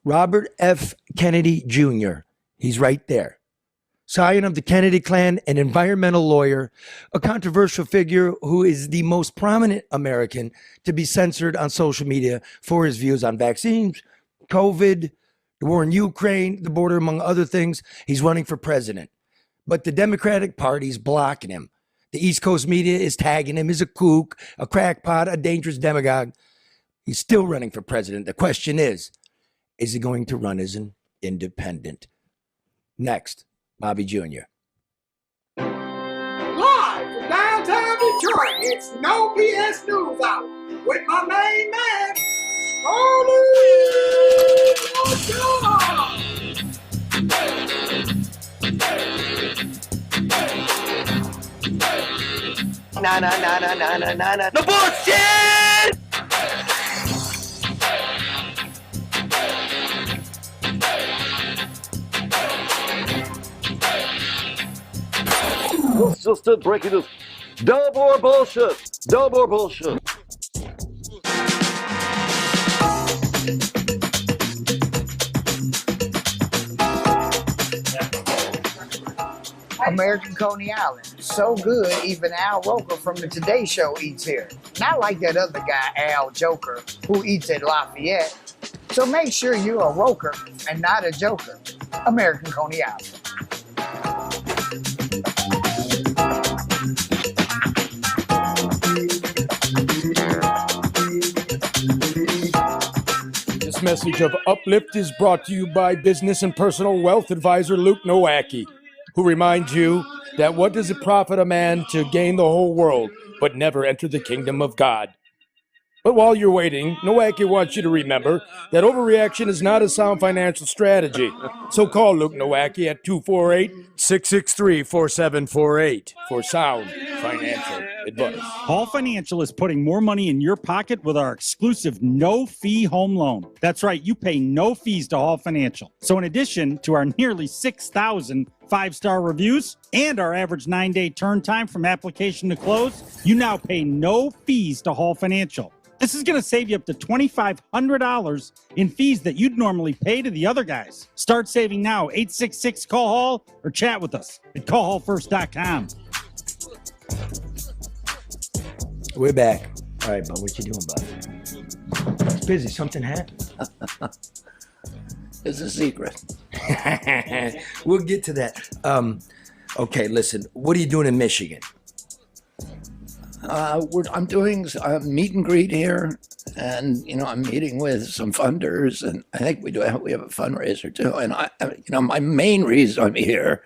Robert F. Kennedy Jr. He's right there. Scion of the Kennedy clan, an environmental lawyer, a controversial figure who is the most prominent American to be censored on social media for his views on vaccines, COVID, the war in Ukraine, the border, among other things. He's running for president. But the Democratic Party's blocking him. The East Coast media is tagging him as a kook, a crackpot, a dangerous demagogue. He's still running for president. The question is he going to run as an independent? Next, Bobby Jr. Live from downtown Detroit, it's No BS Newshour with my main man, No bullshit! What's just it breaking news? No more bullshit! No more bullshit! American Coney Island. So good, even Al Roker from the Today Show eats here. Not like that other guy, Al Joker, who eats at Lafayette. So make sure you're a Roker and not a joker. American Coney Island. This message of uplift is brought to you by business and personal wealth advisor Luke Nowacki, who reminds you that what does it profit a man to gain the whole world but never enter the kingdom of God? But while you're waiting, Nowacki wants you to remember that overreaction is not a sound financial strategy. So call Luke Nowacki at 248-663-4748 for sound financial advice. Hall Financial is putting more money in your pocket with our exclusive no-fee home loan. That's right, you pay no fees to Hall Financial. So in addition to our nearly 6,000 five-star reviews and our average 9-day turn time from application to close, you now pay no fees to Hall Financial. This is going to save you up to $2,500 in fees that you'd normally pay to the other guys. Start saving now. 866-CALL-HALL or chat with us at callhallfirst.com. We're back. All right, bud, what you doing, bud? It's busy. Something happened. It's a secret. We'll get to that. Okay, listen. What are you doing in Michigan? I'm doing a meet and greet here, and I'm meeting with some funders, and I think we have a fundraiser too. And my main reason I'm here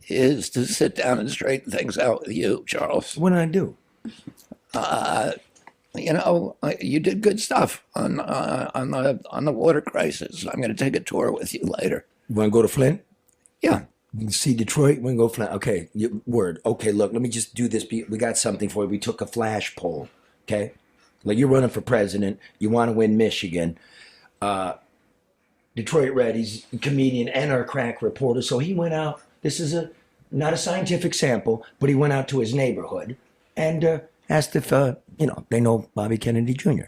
is to sit down and straighten things out with you, Charles. What did I do? You did good stuff on the water crisis. I'm going to take a tour with you later. You want to go to Flint? Yeah. You can see Detroit. We can go Flint. Okay, word. Okay, look, let me just do this. We got something for you. We took a flash poll. Okay, like you're running for president. You want to win Michigan. Detroit Red. He's a comedian and our crack reporter. So he went out. This is not a scientific sample, but he went out to his neighborhood and asked if they know Bobby Kennedy Jr.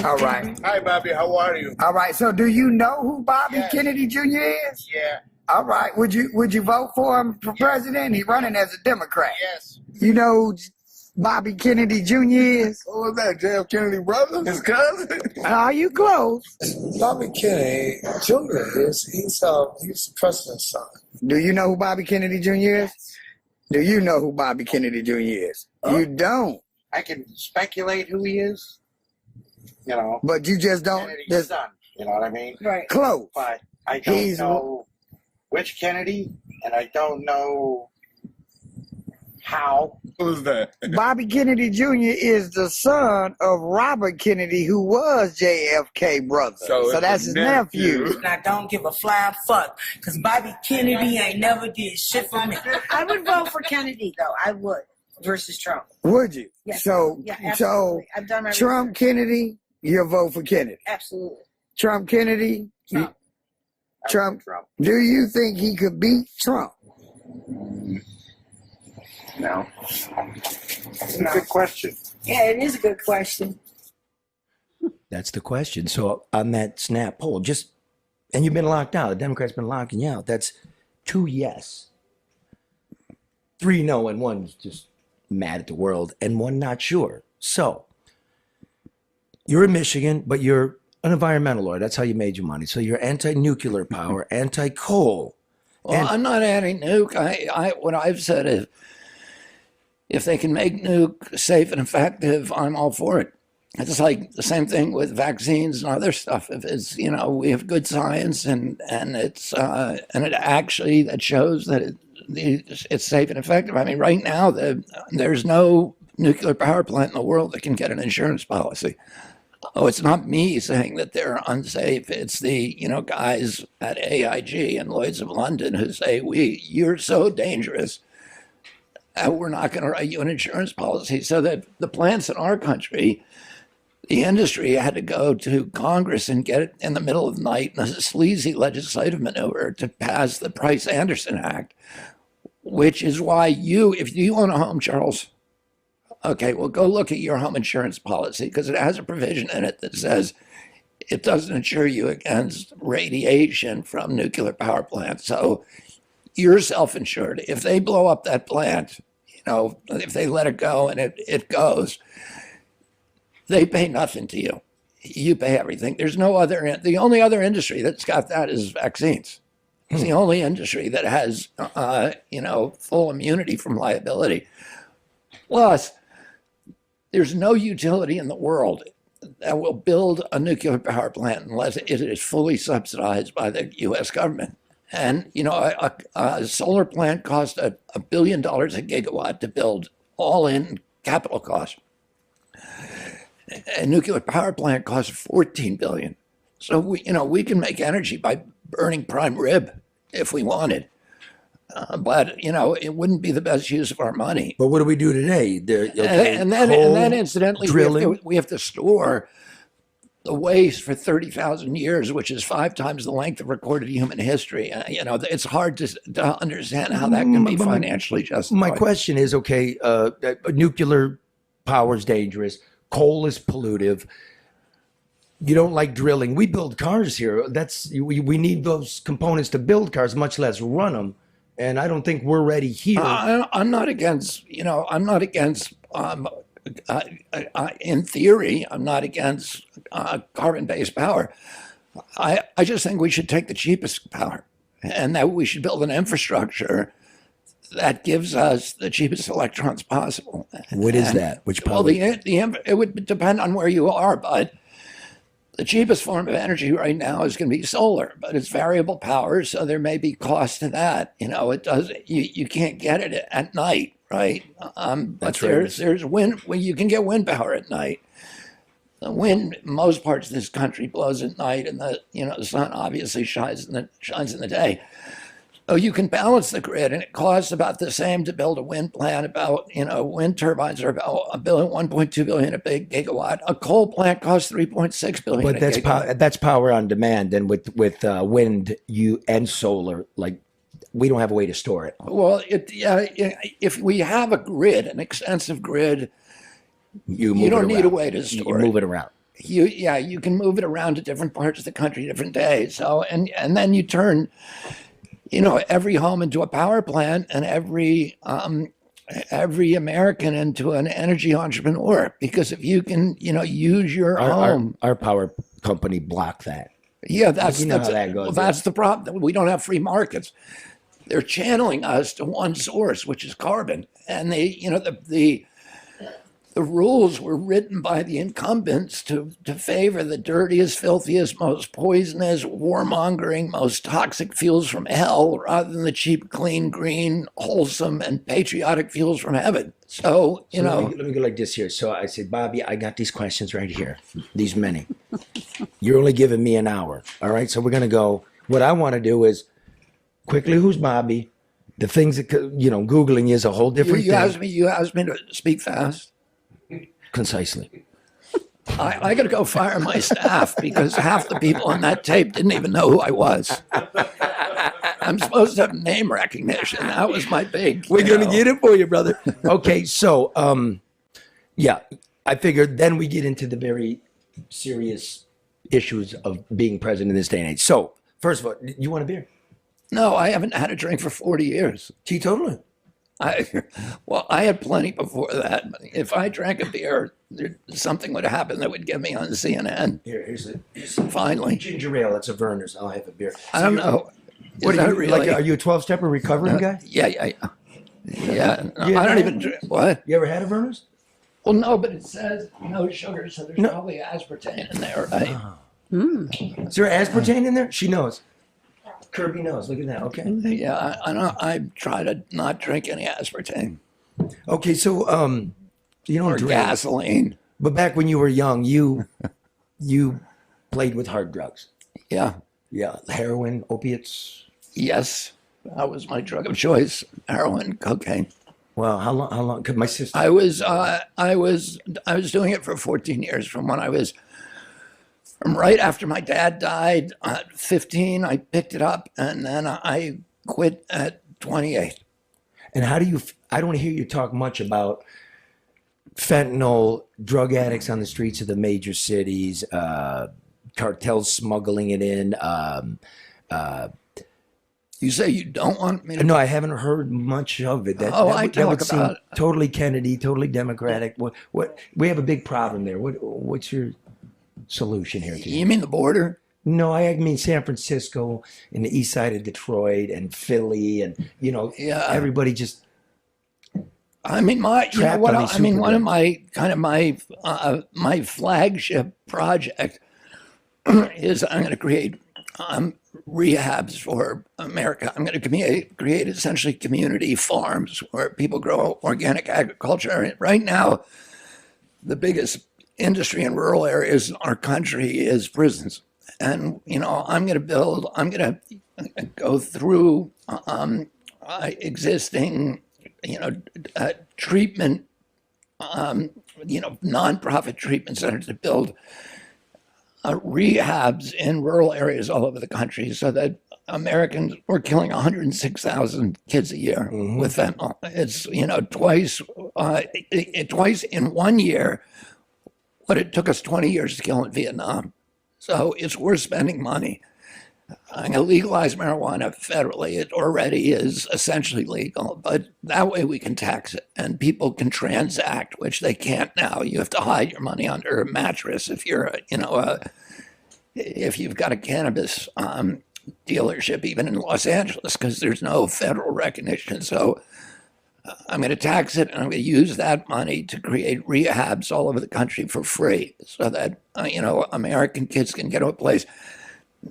All right. Hi, Bobby. How are you? All right. So do you know who Bobby Kennedy Jr. is? Yeah. All right. Would you vote for him for president? He's running as a Democrat. Yes. You know who Bobby Kennedy Jr. is? Who was that? JF Kennedy brother? His cousin? Are you close? Bobby Kennedy Jr. he's the president's son. Do you know who Bobby Kennedy Jr. is? Do you know who Bobby Kennedy Jr. is? You don't. I can speculate who he is. But you just don't. Kennedy's son. You know what I mean? Right. Close. But I don't know which Kennedy, and I don't know how. Who's that? Bobby Kennedy Jr. is the son of Robert Kennedy, who was JFK brother. So that's his nephew. And I don't give a flying fuck, because Bobby Kennedy ain't never did shit for me. I would vote for Kennedy, though. I would. Versus Trump. Would you? Yes. So I've done my Trump, research. Kennedy, you'll vote for Kennedy. Absolutely. Trump, Kennedy. Trump. Do you think he could beat Trump? No. That's a good question. Yeah, it is a good question. That's the question. So on that snap poll, and you've been locked out. The Democrats been locking you out. That's 2 yes, 3 no, and 1's just mad at the world, and 1 not sure. So you're in Michigan, but you're an environmental lawyer. That's how you made your money. So you're anti-nuclear power, anti-coal. Well, I'm not anti-nuke. What I've said is, if they can make nuke safe and effective, I'm all for it. It's like the same thing with vaccines and other stuff. If it's, we have good science and it's and it actually that shows that it's safe and effective. I mean, right now there's no nuclear power plant in the world that can get an insurance policy. Oh, it's not me saying that they're unsafe. It's the guys at AIG and Lloyd's of London who say you're so dangerous. We're not going to write you an insurance policy. So that the plants in our country, the industry had to go to Congress and get it in the middle of the night in a sleazy legislative maneuver to pass the Price-Anderson Act, which is why if you own a home, Charles, okay, well, go look at your home insurance policy because it has a provision in it that says it doesn't insure you against radiation from nuclear power plants. So you're self-insured. If they blow up that plant, if they let it go and it goes, they pay nothing to you. You pay everything. There's no other, the only other industry that's got that is vaccines. It's the only industry that has, full immunity from liability. Plus, there's no utility in the world that will build a nuclear power plant unless it is fully subsidized by the U.S. government. And, a solar plant costs $1 billion a gigawatt to build, all in capital costs. A nuclear power plant costs $14 billion. So we can make energy by burning prime rib if we wanted. But it wouldn't be the best use of our money. But what do we do today? And then incidentally, we have to store the waste for 30,000 years, which is 5 times the length of recorded human history. It's hard to understand how that can be financially justified. My question is, okay, nuclear power is dangerous. Coal is pollutive. You don't like drilling. We build cars here. We need those components to build cars, much less run them. And I don't think we're ready here. I'm not against, in theory, I'm not against carbon-based power. I just think we should take the cheapest power and that we should build an infrastructure that gives us the cheapest electrons possible. What is that? Which power? Well, it would depend on where you are, but the cheapest form of energy right now is going to be solar, but it's variable power, so there may be cost to that. It does. You can't get it at night, right? But there's wind. Well, you can get wind power at night. The wind, in most parts of this country, blows at night, and the sun obviously shines in the day. So you can balance the grid, and it costs about the same to build a wind plant. Wind turbines are about $1.2 billion a big gigawatt. A coal plant costs $3.6 billion. But that's power on demand, and with wind and solar, like we don't have a way to store it. Well, if we have a grid, an extensive grid, you don't need a way to store it. You move it around. You can move it around to different parts of the country, different days. So and then you turn every home into a power plant and every American into an energy entrepreneur. Because if you can, use your home. Our power company blocked that. Yeah, that's how that goes. Well, that's the problem. We don't have free markets. They're channeling us to one source, which is carbon. And the rules were written by the incumbents to favor the dirtiest, filthiest, most poisonous, warmongering, most toxic fuels from hell rather than the cheap, clean, green, wholesome, and patriotic fuels from heaven. So, let me go like this here. So I said, Bobby, I got these questions right here, these many. You're only giving me an hour. All right. So we're going to go. What I want to do is quickly, who's Bobby? The things that, Googling is a whole different thing. You asked me to speak fast. Concisely. I got to go fire my staff because half the people on that tape didn't even know who I was. I'm supposed to have name recognition. That was my big. We're going to get it for you, brother. Okay, so Yeah, I figured then we get into the very serious issues of being president in this day and age. So, first of all, you want a beer? No, I haven't had a drink for 40 years. Teetotaler? Well, I had plenty before that. If I drank a beer, something would happen that would get me on CNN. Here's Finally. ginger ale. It's a Verner's. I'll have a beer. I don't know. What Is are that you, really? like? Are you a 12-stepper recovering guy? Yeah. No, Yeah, I don't man. even drink. What? You ever had a Verner's? Well, no, but it says no sugar, so there's probably aspartame in there, right? Is there aspartame in there? She knows. Kirby knows. Look at that. Okay. Yeah, I try to not drink any aspartame Okay. So, you don't or drink, gasoline. but back when you were young, you played with hard drugs. Yeah. Yeah, heroin, opiates. Yes, that was my drug of choice: heroin, cocaine. Wow. How long? How long? Cause my sister. I was doing it for 14 years from right after my dad died at 15. I picked it up, and then I quit at 28. And how do you? I don't hear you talk much about fentanyl, drug addicts on the streets of the major cities, cartels smuggling it in. You say you don't want me to? No, I haven't heard much of it. I talk seem about totally Kennedy, totally Democratic. What? We have a big problem there. What's your solution here? You mean the border? No, I mean San Francisco and the east side of Detroit and Philly and everybody just. I mean, one of my my flagship project is I'm going to create rehabs for America. I'm going to create essentially community farms where people grow organic agriculture. Right now, the biggest industry in rural areas in our country is prisons. And, I'm going to go through existing, treatment, nonprofit treatment centers to build rehabs in rural areas all over the country so that we're killing 106,000 kids a year with fentanyl. It's, twice in 1 year what it took us 20 years to kill in Vietnam. So it's worth spending money. I'm going to legalize marijuana federally. It already is essentially legal, but that way we can tax it and people can transact, which they can't now. You have to hide your money under a mattress if you're, if you've got a cannabis dealership, even in Los Angeles, because there's no federal recognition. So I'm going to tax it, and I'm going to use that money to create rehabs all over the country for free so that, American kids can get to a place,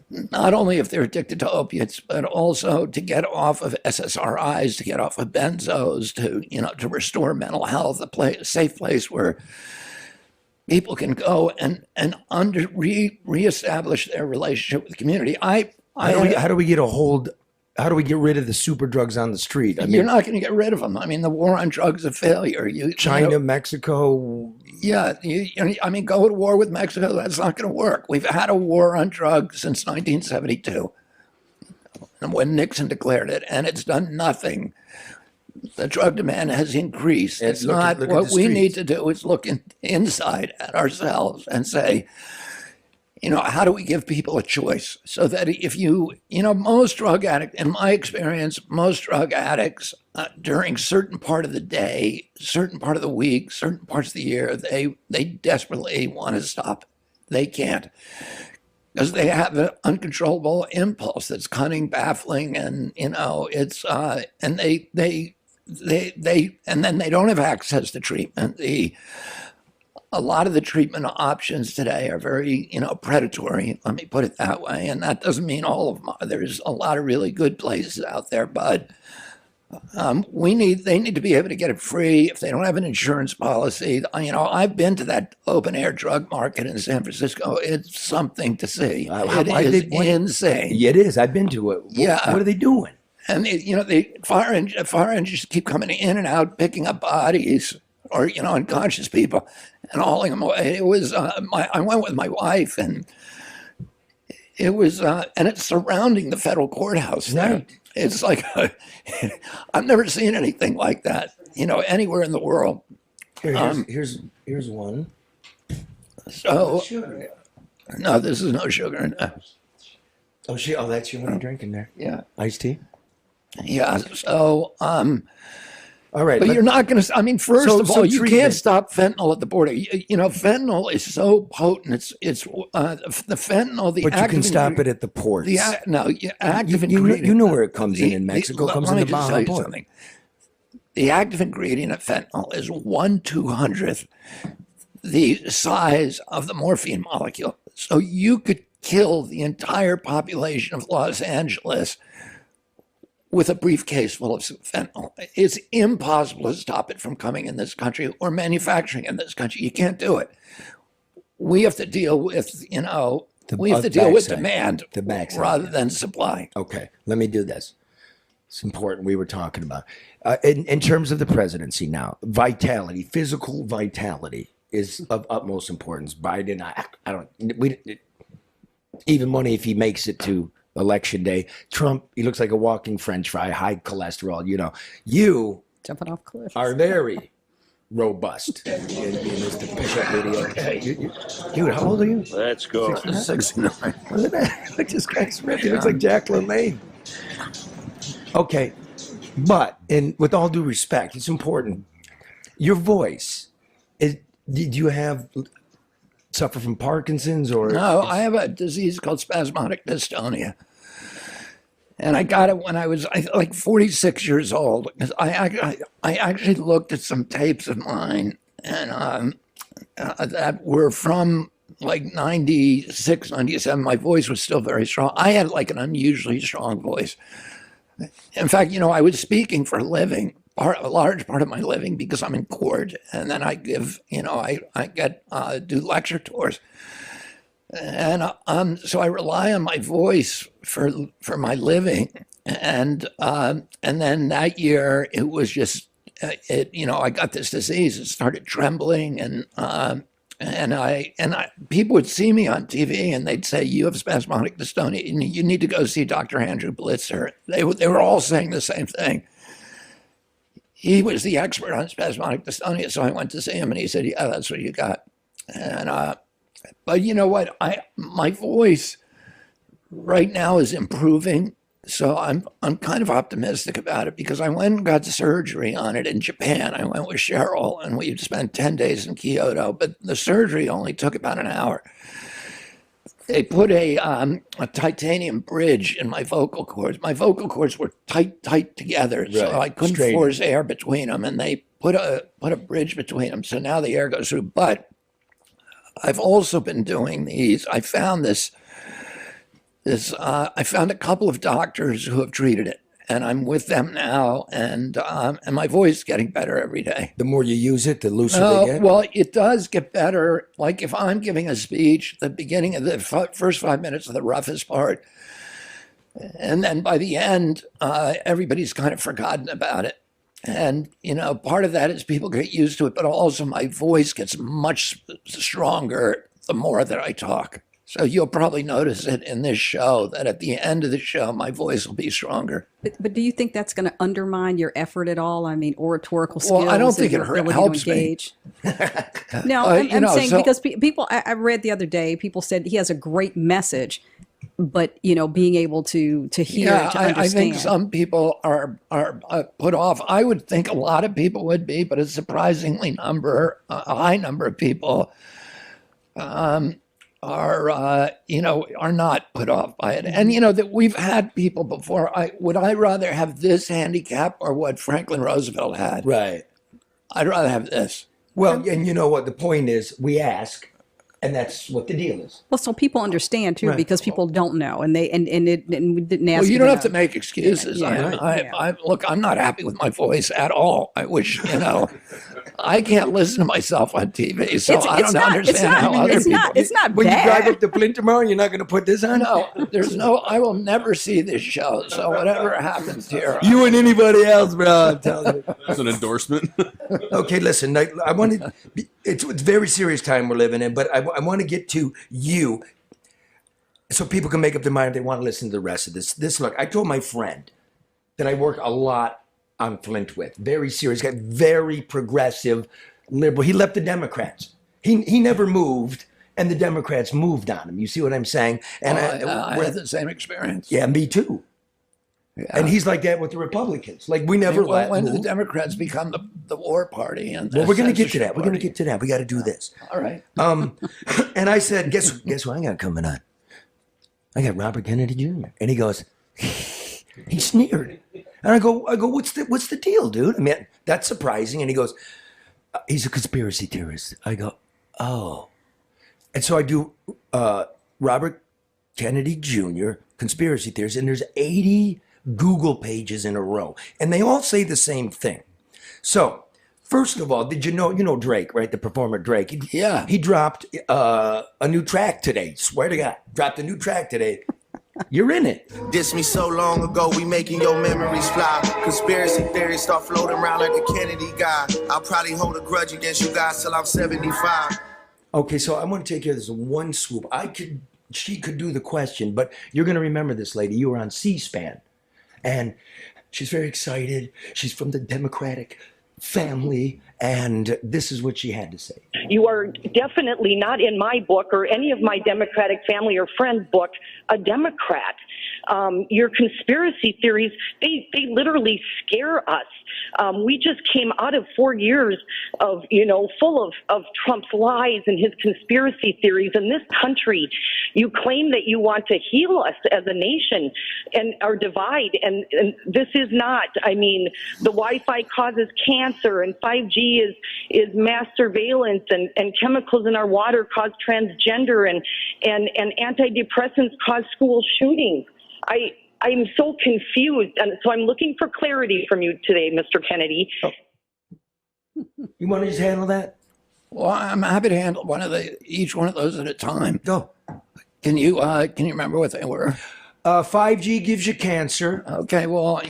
not only if they're addicted to opiates, but also to get off of SSRIs, to get off of benzos, to restore mental health, a safe place where people can go and reestablish their relationship with the community. How do we get how do we get rid of the super drugs on the street? You're not going to get rid of them. I mean, the war on drugs is a failure. China, Mexico. Yeah, go to war with Mexico. That's not going to work. We've had a war on drugs since 1972, when Nixon declared it, and it's done nothing. The drug demand has increased. It's not what we need to do is look inside at ourselves and say, how do we give people a choice so that if most drug addicts, in my experience, most drug addicts during certain part of the day, certain part of the week, certain parts of the year, they desperately want to stop. They can't because they have an uncontrollable impulse that's cunning, baffling, and it's and they and then they don't have access to treatment. A lot of the treatment options today are very, predatory. Let me put it that way. And that doesn't mean all of them are. There's a lot of really good places out there, but they need to be able to get it free if they don't have an insurance policy. I've been to that open air drug market in San Francisco. It's something to see. It is insane. It is. I've been to it. What are they doing? And the fire engines keep coming in and out, picking up bodies or unconscious people and hauling them away. It was I went with my wife, and it was and it's surrounding the federal courthouse there. Right. It's like I've never seen anything like that, anywhere in the world. Here's one. So, no, this is no sugar. No. Oh, that's your one you're drinking there. Yeah. Iced tea? Yeah. So, all right. but you're not going to, I mean, first of all, you treatment. can't stop fentanyl at the border. You know, fentanyl is so potent. It's the fentanyl, the But you can stop ingredient- it at the ports. active you ingredient. know where it comes in Mexico. It comes let in me the just tell Baja you port. something. The active ingredient of fentanyl is 1/200th the size of the morphine molecule. So you could kill the entire population of Los Angeles with a briefcase full of fentanyl. It's impossible to stop it from coming in this country or manufacturing in this country. You can't do it. We have to deal with, demand the backside, rather than supply. Okay, let me do this. It's important. We were talking about in terms of the presidency now. Vitality, physical vitality, is of utmost importance. Biden, even money if he makes it to election day. Trump, he looks like a walking French fry, high cholesterol. You Jumping off cliffs. are very robust. In this push-up video. Dude, how old are you? Let's go. 69. Look at that. Look, this guy's ripped. He looks like Jack LaLanne. Okay, but with all due respect, it's important. Your voice did you suffer from Parkinson's or? No, I have a disease called spasmodic dystonia. And I got it when I was like 46 years old. I actually looked at some tapes of mine and that were from like 96, 97. My voice was still very strong. I had like an unusually strong voice. In fact, I was speaking for a living. A large part of my living because I'm in court, and then I give, do lecture tours, and so I rely on my voice for my living, and then that year it was just, I got this disease. It started trembling, and people would see me on TV and they'd say, "You have spasmodic dystonia. You need to go see Dr. Andrew Blitzer." They were all saying the same thing. He was the expert on spasmodic dystonia, so I went to see him, and he said, "Yeah, that's what you got." And but you know what? My voice right now is improving, so I'm kind of optimistic about it because I went and got surgery on it in Japan. I went with Cheryl, and we spent 10 days in Kyoto, but the surgery only took about an hour. They put a titanium bridge in my vocal cords. My vocal cords were tight together, so I couldn't force air between them. And they put a bridge between them, so now the air goes through. But I've also been doing these. I found I found a couple of doctors who have treated it, and I'm with them now, and my voice is getting better every day. The more you use it, the looser they get? Well, it does get better. Like if I'm giving a speech, the beginning of the first 5 minutes are the roughest part. And then by the end, everybody's kind of forgotten about it. And, part of that is people get used to it, but also my voice gets much stronger the more that I talk. So you'll probably notice it in this show that at the end of the show, my voice will be stronger. But do you think that's going to undermine your effort at all? I mean, oratorical skills. Well, I don't think it helps me. No, I'm saying because people, I read the other day, people said he has a great message, but being able to hear, to understand. I think some people are put off. I would think a lot of people would be, but a surprisingly a high number of people are not put off by it. And that we've had people before. Would I rather have this handicap or what Franklin Roosevelt had? Right. I'd rather have this. Well, and you know what the point is? We ask, and that's what the deal is. Well, so people understand too, because people don't know, and we didn't ask. Well, you don't have to make excuses. Look, I'm not happy with my voice at all. I wish, I can't listen to myself on TV, so I don't understand how other people. It's not when bad. you drive up to Flint tomorrow, you're not going to put this on? No, I will never see this show. So whatever happens here, you and anybody else, bro. I'm telling you. That's an endorsement. Okay, listen. I wanted. It's a very serious time we're living in, but I want to get to you, so people can make up their mind if they want to listen to the rest of this. Look, I told my friend that I work a lot on Flint with. Very serious guy, very progressive, liberal. He left the Democrats. He never moved, and the Democrats moved on him. You see what I'm saying? And I had the same experience. Yeah, me too. Yeah. And he's like that with the Republicans. Like we never let when the Democrats become the war party. And well, we're going to get to that. We're going to get to that. We got to do this. All right. And I said, guess what I got coming on? I got Robert Kennedy Jr. And he goes, he sneered. And I go, what's the deal, dude? I mean, that's surprising. And he goes, he's a conspiracy theorist. I go, oh. And so I do Robert Kennedy Jr., conspiracy theorist, and there's 80 Google pages in a row. And they all say the same thing. So, first of all, did you know Drake, right? The performer Drake. Yeah. He dropped a new track today. Swear to God. Dropped a new track today. You're in it. Diss me so long ago, we making your memories fly. Conspiracy theories start floating around like the Kennedy guy. I'll probably hold a grudge against you guys till I'm 75. Okay, so I want to take care of this in one swoop. She could do the question, but you're going to remember this lady. You were on C-SPAN. And she's very excited. She's from the Democratic family. And this is what she had to say. You are definitely not in my book or any of my Democratic family or friends' book a Democrat. Your conspiracy theories, they literally scare us. We just came out of 4 years of, full of Trump's lies and his conspiracy theories. In this country, you claim that you want to heal us as a nation and our divide. And this is not. I mean, the Wi-Fi causes cancer and 5G is mass surveillance and chemicals in our water cause transgender and antidepressants cause school shootings. I'm so confused, and so I'm looking for clarity from you today, Mr. Kennedy. You want to just handle that? Well, I'm happy to handle each one of those at a time. Go. Can you remember what they were? 5G gives you cancer. Okay, well,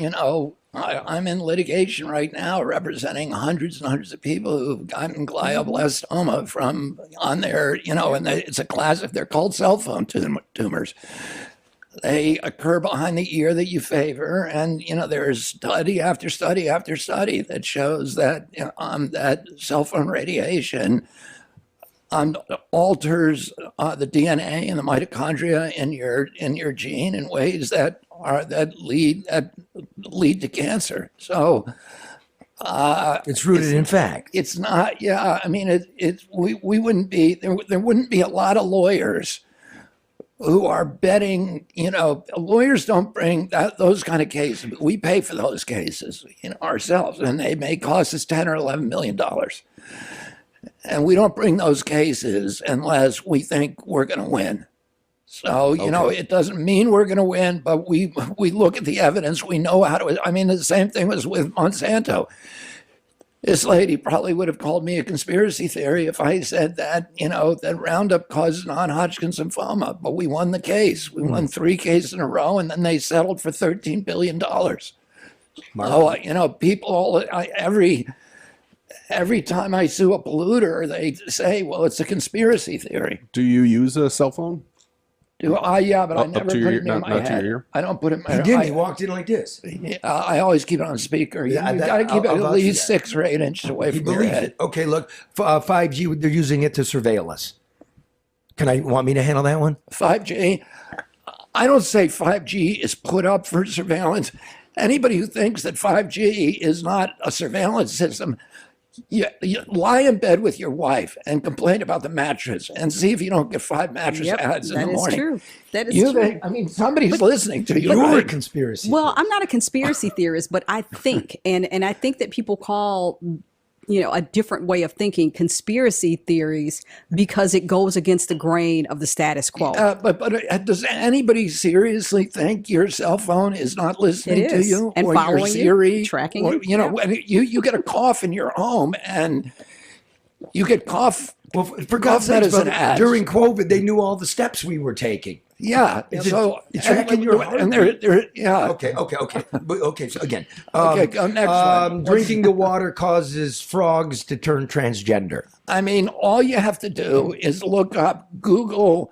I'm in litigation right now representing hundreds and hundreds of people who've gotten glioblastoma from on their, and it's a classic, they're called cell phone tumors. They occur behind the ear that you favor, and there's study after study after study that shows that that cell phone radiation alters the DNA and the mitochondria in your gene in ways that lead to cancer. So it's rooted in fact. It's not. Yeah, I mean, we wouldn't be there wouldn't be a lot of lawyers who are betting, lawyers don't bring those kind of cases. We pay for those cases ourselves, and they may cost us $10 or $11 million. And we don't bring those cases unless we think we're going to win. So, it doesn't mean we're going to win, but we look at the evidence. We know how to. I mean, the same thing was with Monsanto. This lady probably would have called me a conspiracy theory if I said that, that Roundup causes non-Hodgkin's lymphoma. But we won the case. We won 3 cases in a row, and then they settled for $13 billion. So, people, every time I sue a polluter, they say, well, it's a conspiracy theory. Do you use a cell phone? Yeah, but I never put it in my head. I don't put it in my head. He did. He walked in like this. I always keep it on speaker. You got to keep it at least 6 or 8 inches away from your head. Okay, look, 5G, they're using it to surveil us. Want me to handle that one? 5G, I don't say 5G is put up for surveillance. Anybody who thinks that 5G is not a surveillance system, you lie in bed with your wife and complain about the mattress and see if you don't get 5 mattress ads in the morning. That is true. I mean, somebody's listening to you. You're a conspiracy. Well, I'm not a conspiracy theorist, but I think, and I think that people call, a different way of thinking conspiracy theories because it goes against the grain of the status quo. But does anybody seriously think your cell phone is not listening to you, and or following your Siri, you, tracking or, you? When you get a cough in your home and you get cough. Well, for God's sake, during COVID, they knew all the steps we were taking. Yeah. It's tracking your heart. And they're yeah. Okay. So again, next one. Drinking the water causes frogs to turn transgender. I mean, all you have to do is look up Google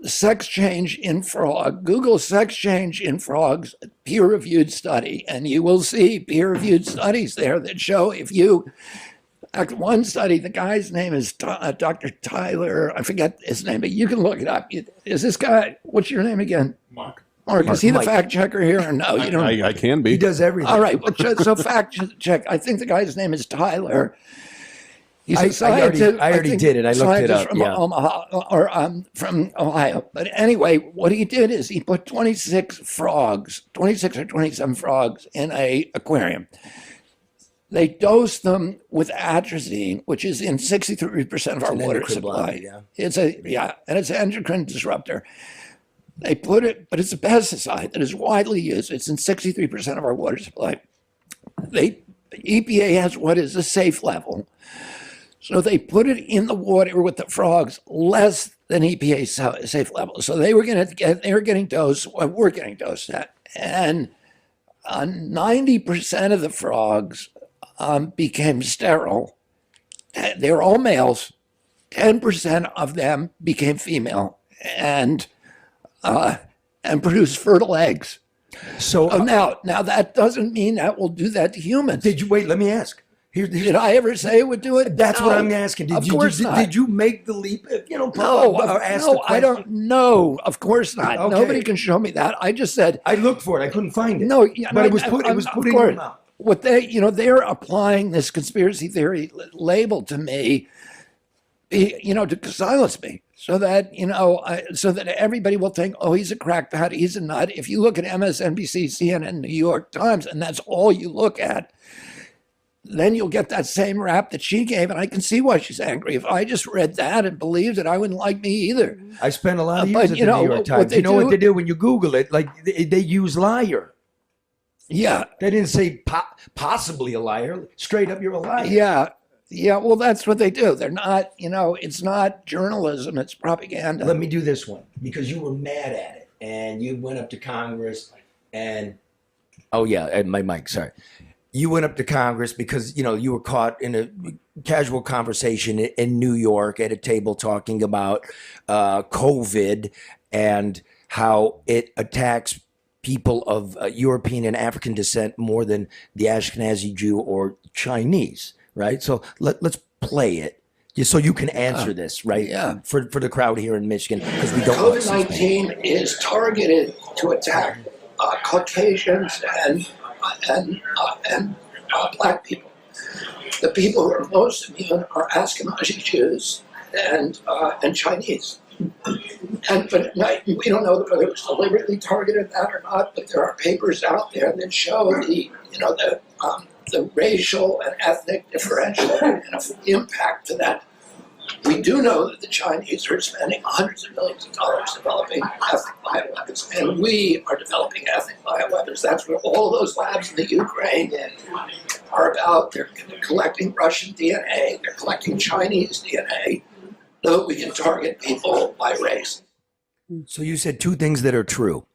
sex change in frog. Google sex change in frogs peer-reviewed study, and you will see peer-reviewed studies there that show if you fact, one study, the guy's name is Dr. Tyler. I forget his name, but you can look it up. Is this guy, what's your name again? Mark. Mark, is he the Mike. fact checker here or no? You don't. I can be. He does everything. All right. Well, so fact check. I think the guy's name is Tyler. He's a I scientist. already think did it. I looked it scientist up. From Yeah. Omaha or from Ohio. But anyway, what he did is he put 26 or 27 frogs in a aquarium. They dosed them with atrazine, which is in 63% of our an water endocrine supply. blocker, yeah. And it's an endocrine disruptor. They put it, but it's a pesticide that is widely used. It's in 63% of our water supply. EPA has what is a safe level. So they put it in the water with the frogs less than EPA's safe level. So they were getting dosed, what we're getting dosed at. And 90% of the frogs became sterile. They were all males. 10% of them became female and produced fertile eggs. So now that doesn't mean that will do that to humans. Did you wait? Let me ask. Did I ever say it would do it? That's No, what I'm asking. Of course not. Did you make the leap? No, I don't know. Of course not. Okay. Nobody can show me that. I just said I looked for it. I couldn't find it. no. Yeah, but no, it was put. It was of put in course. your mouth. What they're applying this conspiracy theory label to me, to silence me, so that so that everybody will think, oh, he's a crackpot, he's a nut. If you look at MSNBC, CNN, New York Times, and that's all you look at, then you'll get that same rap that she gave, and I can see why she's angry. If I just read that and believed it, I wouldn't like me either. I spent a lot of years But, at the New York Times. You know what they do when you Google it? Like they use liar. Yeah. They didn't say possibly a liar. Straight up, you're a liar. Yeah. Yeah, well, that's what they do. They're not, it's not journalism, it's propaganda. Let me do this one because you were mad at it and you went up to Congress and, my mic, sorry. You went up to Congress because, you were caught in a casual conversation in New York at a table talking about COVID and how it attacks people of European and African descent more than the Ashkenazi Jew or Chinese, right? So let's play it just so you can answer this, right? Yeah. For the crowd here in Michigan, because we don't want COVID-19 is targeted to attack Caucasians and Black people. The people who are most immune are Ashkenazi Jews and Chinese. But we don't know whether it was deliberately targeted that or not. But there are papers out there that show the racial and ethnic differential and impact to that. We do know that the Chinese are spending hundreds of millions of dollars developing ethnic bioweapons, and we are developing ethnic bioweapons. That's what all of those labs in the Ukraine are about. They're collecting Russian DNA, they're collecting Chinese DNA, so that we can target people by race. So you said two things that are true.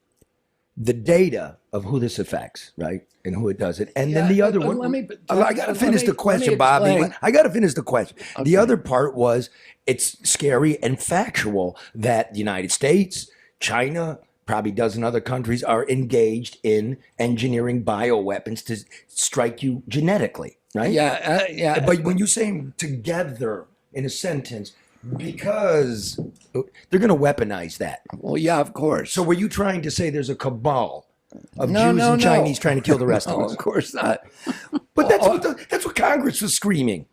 The data of who this affects, right? And who it doesn't. And then the other one, I got to finish the question, Bobby. I got to finish the question. Okay. The other part was it's scary and factual that the United States, China, probably a dozen other countries are engaged in engineering bioweapons to strike you genetically, right? Yeah. But when you say them together in a sentence, because they're going to weaponize that. Well, yeah, of course. So were you trying to say there's a cabal of Jews and Chinese trying to kill the rest of us? Of course not. But that's what Congress was screaming.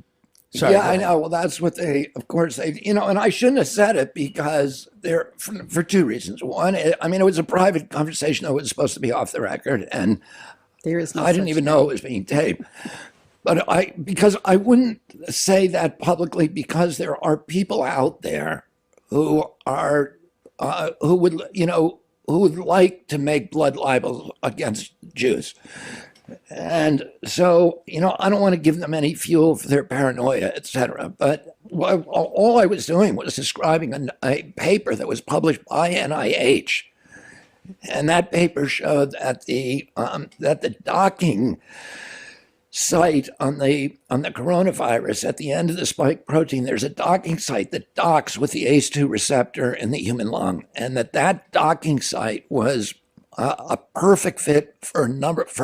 Sorry, yeah, I know. Well, that's what of course they, and I shouldn't have said it because they're for two reasons. One, it was a private conversation that was supposed to be off the record, and there is no I didn't even know it was being taped. But because I wouldn't say that publicly because there are people out there who would like to make blood libel against Jews. And so, I don't want to give them any fuel for their paranoia, etc. But all I was doing was describing a paper that was published by NIH. And that paper showed that the docking site on the coronavirus at the end of the spike protein, there's a docking site that docks with the ACE2 receptor in the human lung, and that docking site was a perfect fit for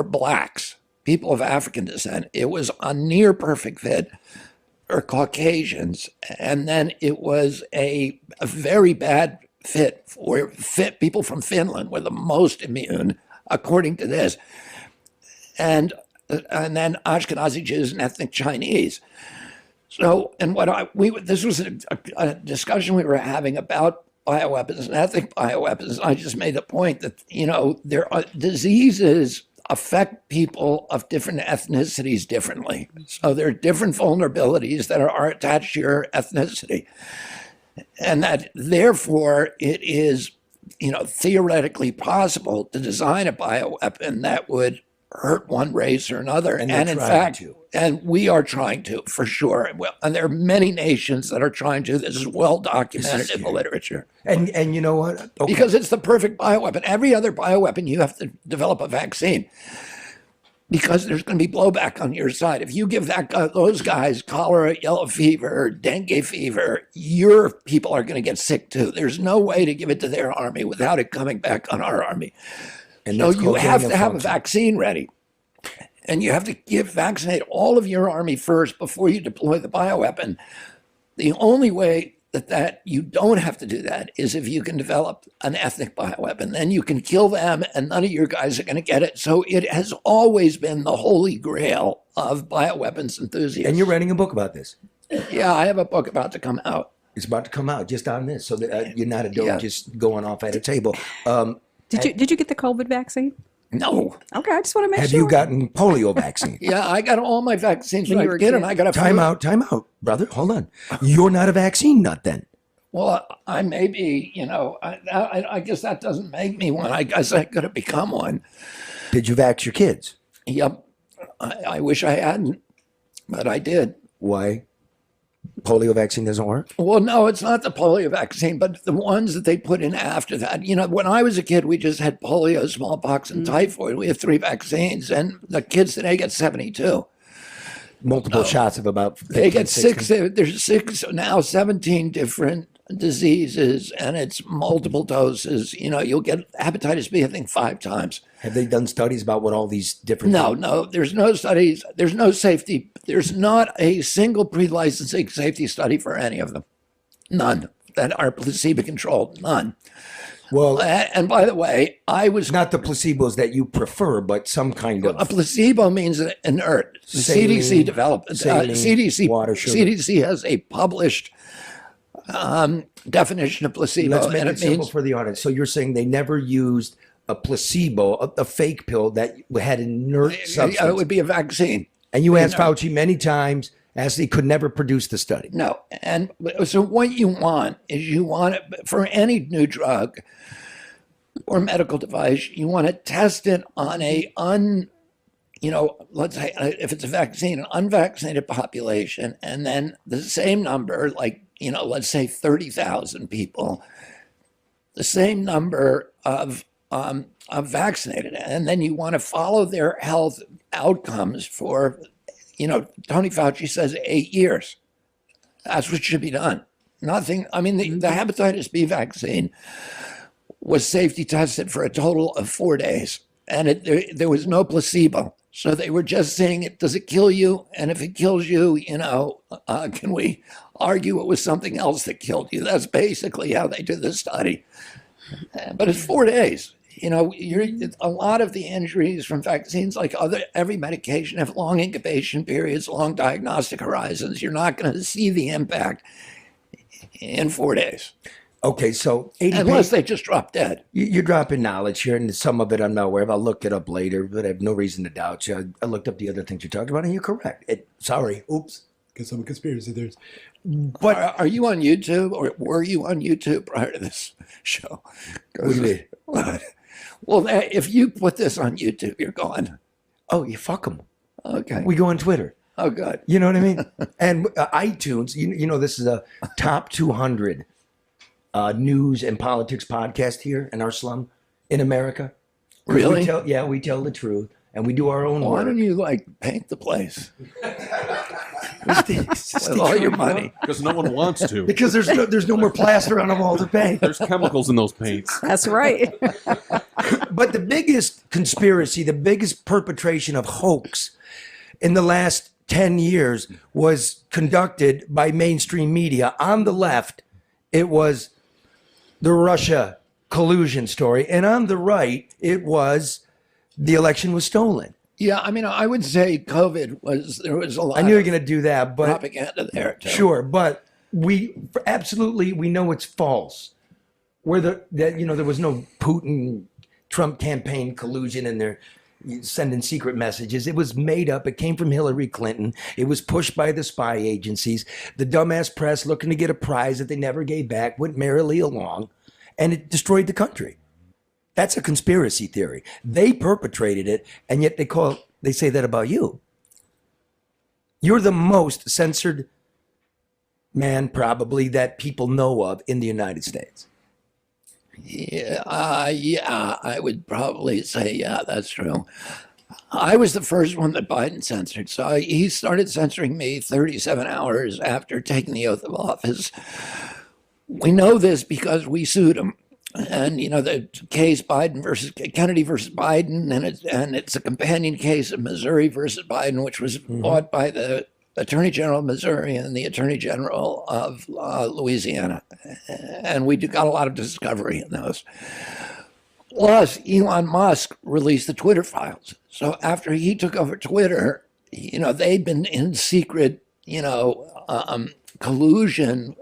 blacks, people of African descent. It was a near perfect fit are Caucasians, and then it was a very bad fit for people from Finland were the most immune, according to this, and then Ashkenazi Jews and ethnic Chinese. So, and this was a discussion we were having about bioweapons and ethnic bioweapons. I just made the point that, there are diseases affect people of different ethnicities differently. So there are different vulnerabilities that are attached to your ethnicity. And that therefore it is, theoretically possible to design a bioweapon that would hurt one race or another. And in fact, and we are trying to, for sure. Well, and there are many nations that are trying to. This is well documented in the literature. And you know what? Okay. Because it's the perfect bioweapon. Every other bioweapon, you have to develop a vaccine because there's going to be blowback on your side. If you give those guys cholera, yellow fever, dengue fever, your people are going to get sick too. There's no way to give it to their army without it coming back on our army. And so you have to have a vaccine ready. And you have to vaccinate all of your army first before you deploy the bioweapon. The only way that you don't have to do that is if you can develop an ethnic bioweapon. Then you can kill them and none of your guys are going to get it. So it has always been the holy grail of bioweapons enthusiasts. And you're writing a book about this. Yeah, I have a book about to come out. It's about to come out just on this, so that you're not a dope just going off at a table. Did you get the COVID vaccine? No. Okay, I just want to make Have sure. you gotten polio vaccine? Yeah, I got all my vaccines when I was a kid, and I got a time out, brother. Hold on. You're not a vaccine nut then. Well, I may be, I guess that doesn't make me one. I guess I could have become one. Did you vax your kids? Yep. I wish I hadn't, but I did. Why? Polio vaccine doesn't work? Well, no, it's not the polio vaccine, but the ones that they put in after that. When I was a kid, we just had polio, smallpox, and typhoid. We have 3 vaccines, and the kids today get 72. Multiple shots of about 15, they get 16. There's 17 different diseases, and it's multiple doses. You'll get hepatitis B, I think, 5 times. Have they done studies about what all these different? No, there's no studies. There's no safety. There's not a single pre-licensing safety study for any of them. None that are placebo controlled. None. Well, and by the way, I was not the placebos that you prefer, but some kind of a placebo means inert. The CDC developed CDC. Water, sugar. CDC has a published definition of placebo. Let's make it simple for the audience. So you're saying they never used a placebo, a fake pill that had inert substance? It would be a vaccine. And you asked Fauci many times, as he could never produce the study. No. And so what you want is for any new drug or medical device, you want to test it on let's say if it's a vaccine, an unvaccinated population, and then the same number, let's say 30,000 people, the same number of vaccinated. And then you want to follow their health outcomes for, Tony Fauci says 8 years. That's what should be done. Nothing. I mean, the hepatitis B vaccine was safety tested for a total of 4 days, and there was no placebo. So they were just saying, does it kill you? And if it kills you, can we argue it was something else that killed you? That's basically how they did the study. But it's 4 days. A lot of the injuries from vaccines, like every medication, have long incubation periods, long diagnostic horizons. You're not going to see the impact in 4 days. Okay, so unless they just drop dead. You're dropping knowledge here, and some of it I'm not aware of. I'll look it up later, but I have no reason to doubt you. I looked up the other things you talked about, and you're correct. Sorry, oops. Because I'm a conspiracy theorist. But are you on YouTube, or were you on YouTube prior to this show? What do you mean? Well, if you put this on YouTube, you're gone. Oh, you fuck them. Okay. We go on Twitter. Oh, good. You know what I mean? And iTunes, this is a top 200 news and politics podcast here in our slum in America. Really? We tell the truth, and we do our own work. Why don't you paint the place? With all your money. Because no one wants to. Because there's no more plaster on the wall to paint. There's chemicals in those paints. That's right. But the biggest conspiracy, the biggest perpetration of hoax in the last 10 years was conducted by mainstream media. On the left, it was the Russia collusion story. And on the right, it was the election was stolen. Yeah, I mean, I would say there was a lot I knew you were going to do that, but propaganda there, too. Sure, but we know it's false. There was no Putin Trump campaign collusion and they're sending secret messages. It was made up. It came from Hillary Clinton. It was pushed by the spy agencies. The dumbass press, looking to get a prize that they never gave back, went merrily along, and it destroyed the country. That's a conspiracy theory. They perpetrated it, and yet they say that about you. You're the most censored man probably that people know of in the United States. Yeah, I would probably say, yeah, that's true. I was the first one that Biden censored. So he started censoring me 37 hours after taking the oath of office. We know this because we sued him. And, the case Kennedy versus Biden, and it's a companion case of Missouri versus Biden, which was fought by the Attorney General of Missouri and the Attorney General of Louisiana. And we got a lot of discovery in those. Plus, Elon Musk released the Twitter files. So after he took over Twitter, they'd been in secret, collusion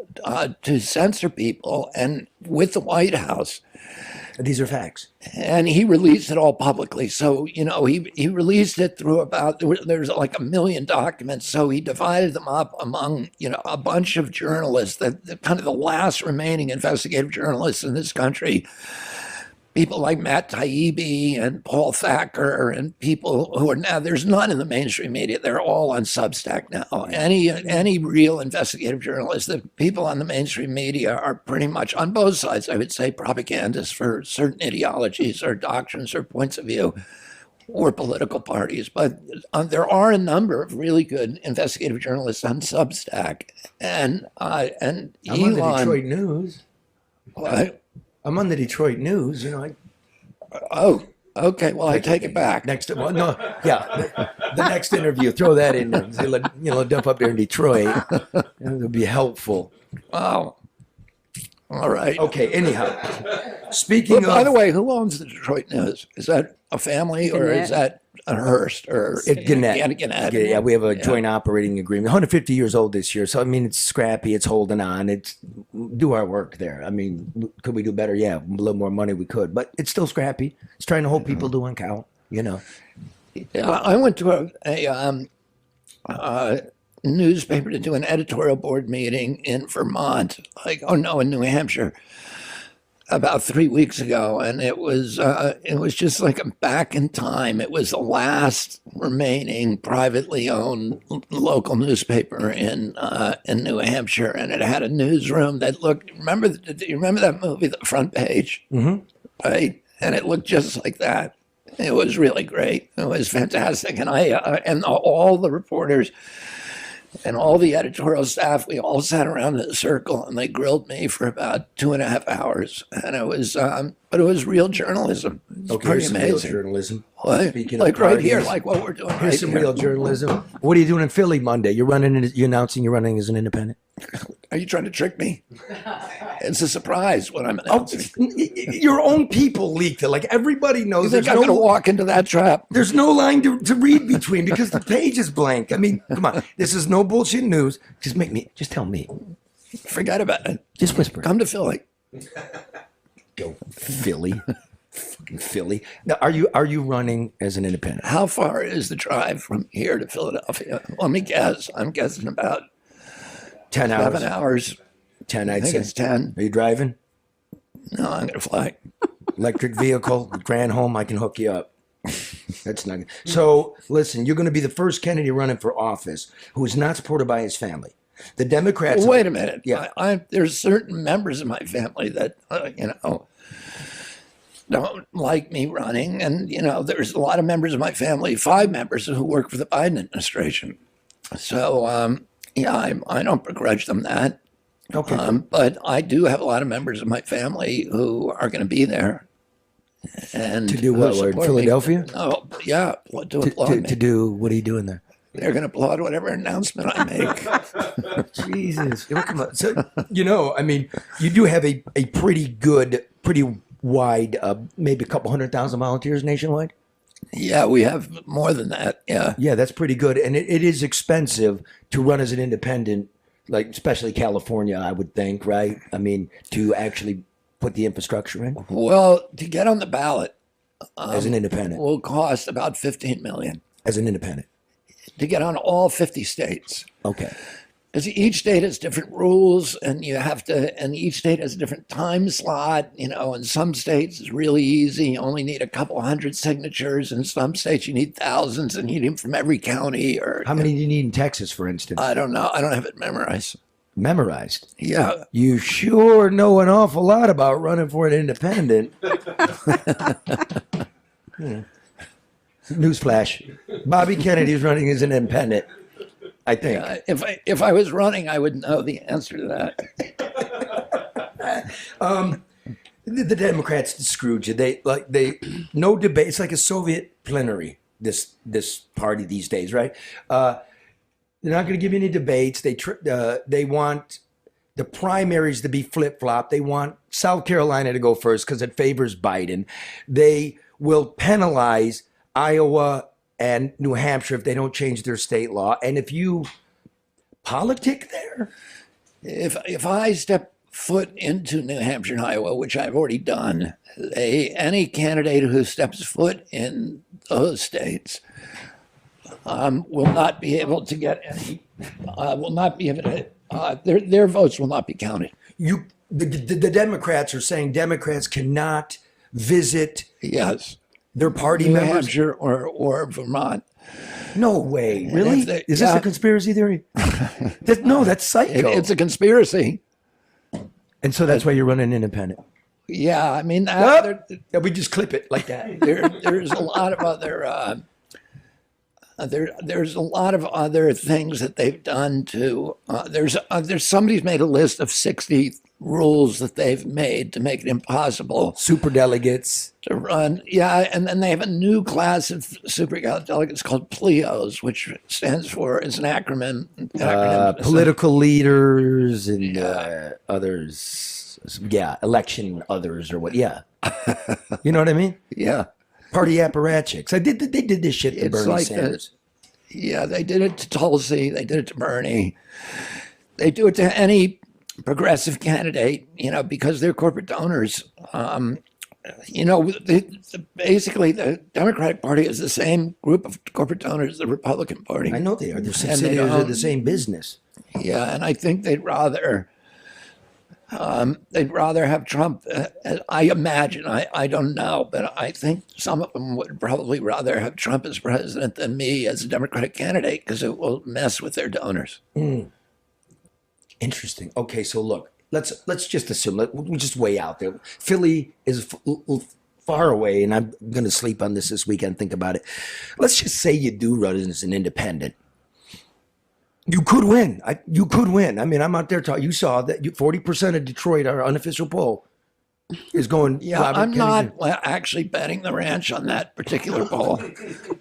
to censor people and with the White House. These are facts. And he released it all publicly. So, he released it through there's like 1 million documents. So he divided them up among, a bunch of journalists, the kind of the last remaining investigative journalists in this country. People like Matt Taibbi and Paul Thacker and people who are now, there's none in the mainstream media. They're all on Substack now. Any real investigative journalist, the people on the mainstream media are pretty much on both sides, I would say, propagandists for certain ideologies or doctrines or points of view or political parties. But there are a number of really good investigative journalists on Substack. And I'm on the Detroit News. What? I'm on the Detroit News, Oh, okay. Well, I take it back. The next interview, throw that in there. LeDuff up there in Detroit. It'll be helpful. Oh, all right. Okay. Anyhow, speaking by the way, who owns the Detroit News? Is that a family or is that a Hearst or Gannett? Gannett? Yeah, we have a joint operating agreement. 150 years old this year, so I mean it's scrappy. It's holding on. It's do our work there. I mean, could we do better? Yeah, a little more money we could, but it's still scrappy. It's trying to hold people to account. Yeah, I went to a newspaper to do an editorial board meeting in Vermont, in New Hampshire, about 3 weeks ago, and it was just like a back in time. It was the last remaining privately owned local newspaper in New Hampshire, and it had a newsroom that looked. Do you remember that movie, The Front Page? Mm-hmm. Right, and it looked just like that. It was really great. It was fantastic, and all the reporters and all the editorial staff, we all sat around in a circle and they grilled me for about 2.5 hours. And it was, but it was real journalism. It was pretty amazing. Real journalism. What? Speaking like of right parties, here, like what we're doing. Here's some real journalism. What are you doing in Philly Monday? You're announcing you're running as an independent? Are you trying to trick me? It's a surprise what I'm announcing. Your own people leaked it. Like everybody knows. You think I'm going to walk into that trap? There's no line to read between because the page is blank. I mean, come on. This is no bullshit news. Just tell me. Forget about it. Just whisper. Come to Philly. Go Philly. Fucking Philly. Now, are you running as an independent? How far is the drive from here to Philadelphia? Let me guess. I'm guessing about 10 hours. 7 hours. 10, I think it's 10. Are you driving? No, I'm going to fly. Electric vehicle, Grand Home, I can hook you up. That's not good. So, listen, you're going to be the first Kennedy running for office who is not supported by his family. The Democrats... Well, wait a minute. Yeah. There's certain members of my family that, don't like me running. And, there's a lot of members of my family, 5 members who work for the Biden administration. So, I don't begrudge them that. Okay. But I do have a lot of members of my family who are going to be there. And to do what? In Philadelphia? Oh, yeah. To applaud me. To do, what are you doing there? they're going to applaud whatever announcement I make. Jesus. Come on. So, I mean, you do have a pretty good, pretty wide, maybe a couple 100,000 volunteers nationwide. Yeah, we have more than that. Yeah. Yeah, that's pretty good. And it is expensive to run as an independent, like especially California, I would think, right? I mean, to actually put the infrastructure in. Well, to get on the ballot as an independent will cost about $15 million. As an independent. To get on all 50 states. Okay. Because each state has different rules, and and each state has a different time slot. In some states it's really easy. You only need a couple hundred signatures. In some states you need thousands, and you need them from every county. Or how many do you need in Texas, for instance? I don't know. I don't have it memorized. Memorized? Yeah. You sure know an awful lot about running for an independent. Newsflash: Bobby Kennedy is running as an independent. I think. If I was running, I would know the answer to that. The Democrats screwed you. They no debate. It's like a Soviet plenary. This party these days, right? They're not going to give you any debates. They want the primaries to be flip flop. They want South Carolina to go first because it favors Biden. They will penalize Iowa and New Hampshire if they don't change their state law. And if you politic there, if I step foot into New Hampshire and Iowa, which I've already done, any candidate who steps foot in those states will not be able to get any. Will not be able to. Their votes will not be counted. The Democrats are saying Democrats cannot visit. Yes. Their party New members? Hampshire or Vermont. No way. Really? Is this a conspiracy theory? No, that's psycho. It's a conspiracy. And so that's why you're running independent. Yeah, I mean, we just clip it like that. There's a lot of other. There's a lot of other things that they've done to. There's somebody's made a list of 60 rules that they've made to make it impossible. Super delegates to run. Yeah, and then they have a new class of super delegates called PLEOs, which stands for, is an acronym. Political leaders and others. Yeah, election others or what? Yeah. You know what I mean? Yeah. Party apparatchiks. They did this shit to Bernie Sanders. Yeah, they did it to Tulsi. They did it to Bernie. They do it to any progressive candidate, because they're corporate donors. Basically, the Democratic Party is the same group of corporate donors as the Republican Party. I know they are. They're subsidiaries of the same business. Yeah, and I think they'd rather have Trump. I imagine. I don't know, but I think some of them would probably rather have Trump as president than me as a Democratic candidate because it will mess with their donors. Interesting. Okay, so look, let's just assume we'll just way out there. Philly is far away, and I'm going to sleep on this weekend. Think about it. Let's just say you do run as an independent. You could win. You could win. I mean, I'm out there talking. You saw that 40% of Detroit, our unofficial poll, is going. Yeah, I'm not actually betting the ranch on that particular poll,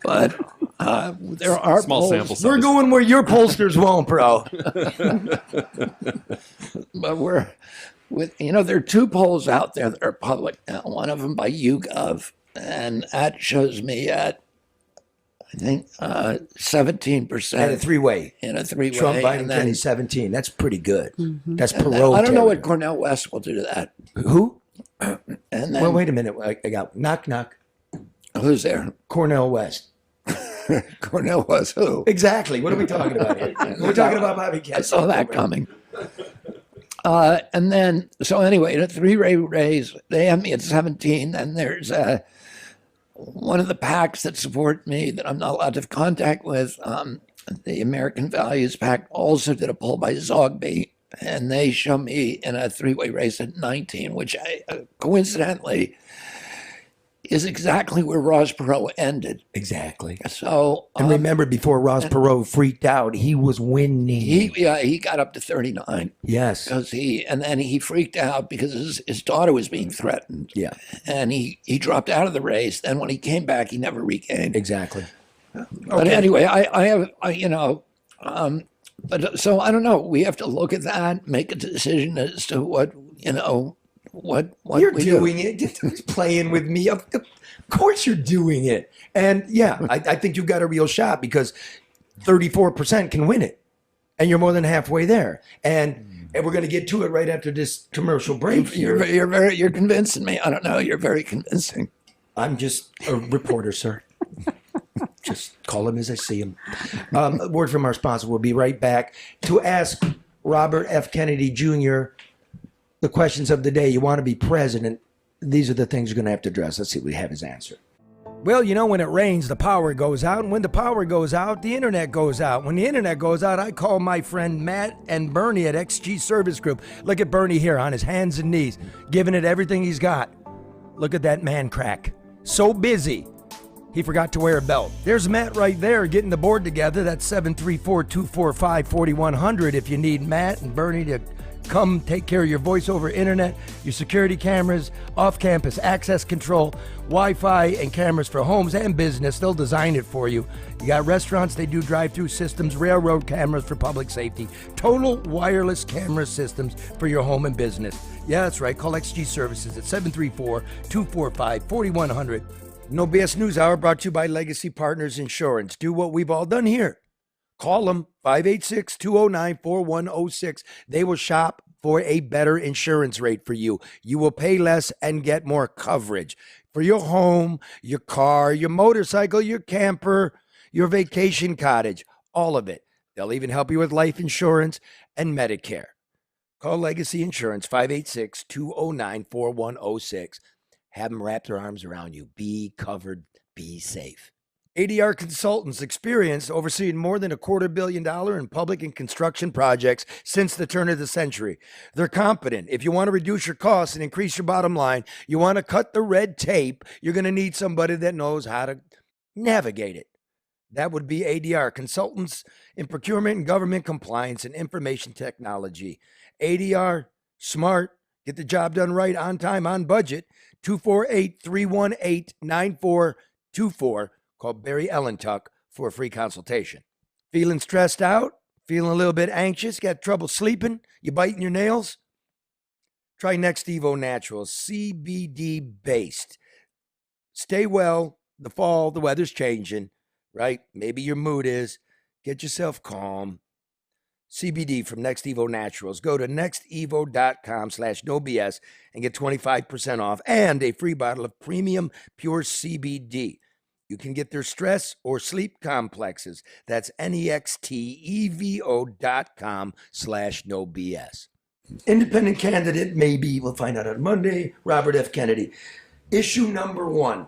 but there are small polls. sample size. We're going where your pollsters won't, bro. But there are two polls out there that are public now. One of them by YouGov, and that shows me at I think 17%. And a three-way. In a three-way. Trump, Biden, Kennedy, 17. That's pretty good. Mm-hmm. That's and parole. I don't know what Cornel West will do to that. Who? And then, well, wait a minute. I got knock, knock. Who's there? Cornel West. Cornel West who? Exactly. What are we talking about here? We're talking about Bobby Kennedy. I saw that coming. And then, so anyway, in a three-way race, they have me at 17, and there's one of the PACs that support me that I'm not allowed to have contact with, the American Values PAC, also did a poll by Zogby, and they show me in a three-way race at 19, which coincidentally is exactly where Ross Perot ended. Exactly. So, and remember, before Ross Perot freaked out, he was winning. He got up to 39. Yes. Because then he freaked out because his daughter was being threatened. Yeah. And he dropped out of the race. Then when he came back, he never regained. Exactly. But anyway, but so I don't know. We have to look at that, make a decision as to what You're we doing it. Just playing with me. Of course you're doing it. And yeah, I think you've got a real shot because 34% can win it. And you're more than halfway there. And we're going to get to it right after this commercial break. You're convincing me. I don't know. You're very convincing. I'm just a reporter, sir. Just call him as I see him. A word from our sponsor. We'll be right back to ask Robert F. Kennedy Jr. the questions of the day. You want to be president? These are the things you're going to have to address. Let's see if we have his answer. Well, you know, when it rains, the power goes out. And when the power goes out, the internet goes out. When the internet goes out, I call my friend Matt and Bernie at XG Service Group. Look at Bernie here on his hands and knees, giving it everything he's got. Look at that man crack. So busy, he forgot to wear a belt. There's Matt right there getting the board together. That's 734-245-4100 if you need Matt and Bernie to come take care of your voice over internet, your security cameras, off-campus access control, Wi-Fi, and cameras for homes and business. They'll design it for you. You got restaurants, they do drive-through systems, railroad cameras for public safety, total wireless camera systems for your home and business. Yeah, that's right. Call XG Services at 734-245-4100. No BS Newshour brought to you by Legacy Partners Insurance. Do what we've all done here. Call them, 586-209-4106. They will shop for a better insurance rate for you. You will pay less and get more coverage for your home, your car, your motorcycle, your camper, your vacation cottage, all of it. They'll even help you with life insurance and Medicare. Call Legacy Insurance, 586-209-4106. Have them wrap their arms around you. Be covered, be safe. ADR Consultants, experienced overseeing more than $250 million in public and construction projects since the turn of the century. They're competent. If you want to reduce your costs and increase your bottom line, you want to cut the red tape, you're going to need somebody that knows how to navigate it. That would be ADR Consultants in procurement and government compliance and information technology. ADR, smart, get the job done right, on time, on budget. 248-318-9424. Call Barry Ellentuck for a free consultation. Feeling stressed out? Feeling a little bit anxious? Got trouble sleeping? You biting your nails? Try Next Evo Naturals, CBD based. Stay well. The fall, the weather's changing, right? Maybe your mood is. Get yourself calm. CBD from Next Evo Naturals. Go to nextevo.com/nobs and get 25% off and a free bottle of premium pure CBD. You can get their stress or sleep complexes. That's nextevo.com/nobs. Independent candidate, maybe, we'll find out on Monday, Robert F. Kennedy. Issue number one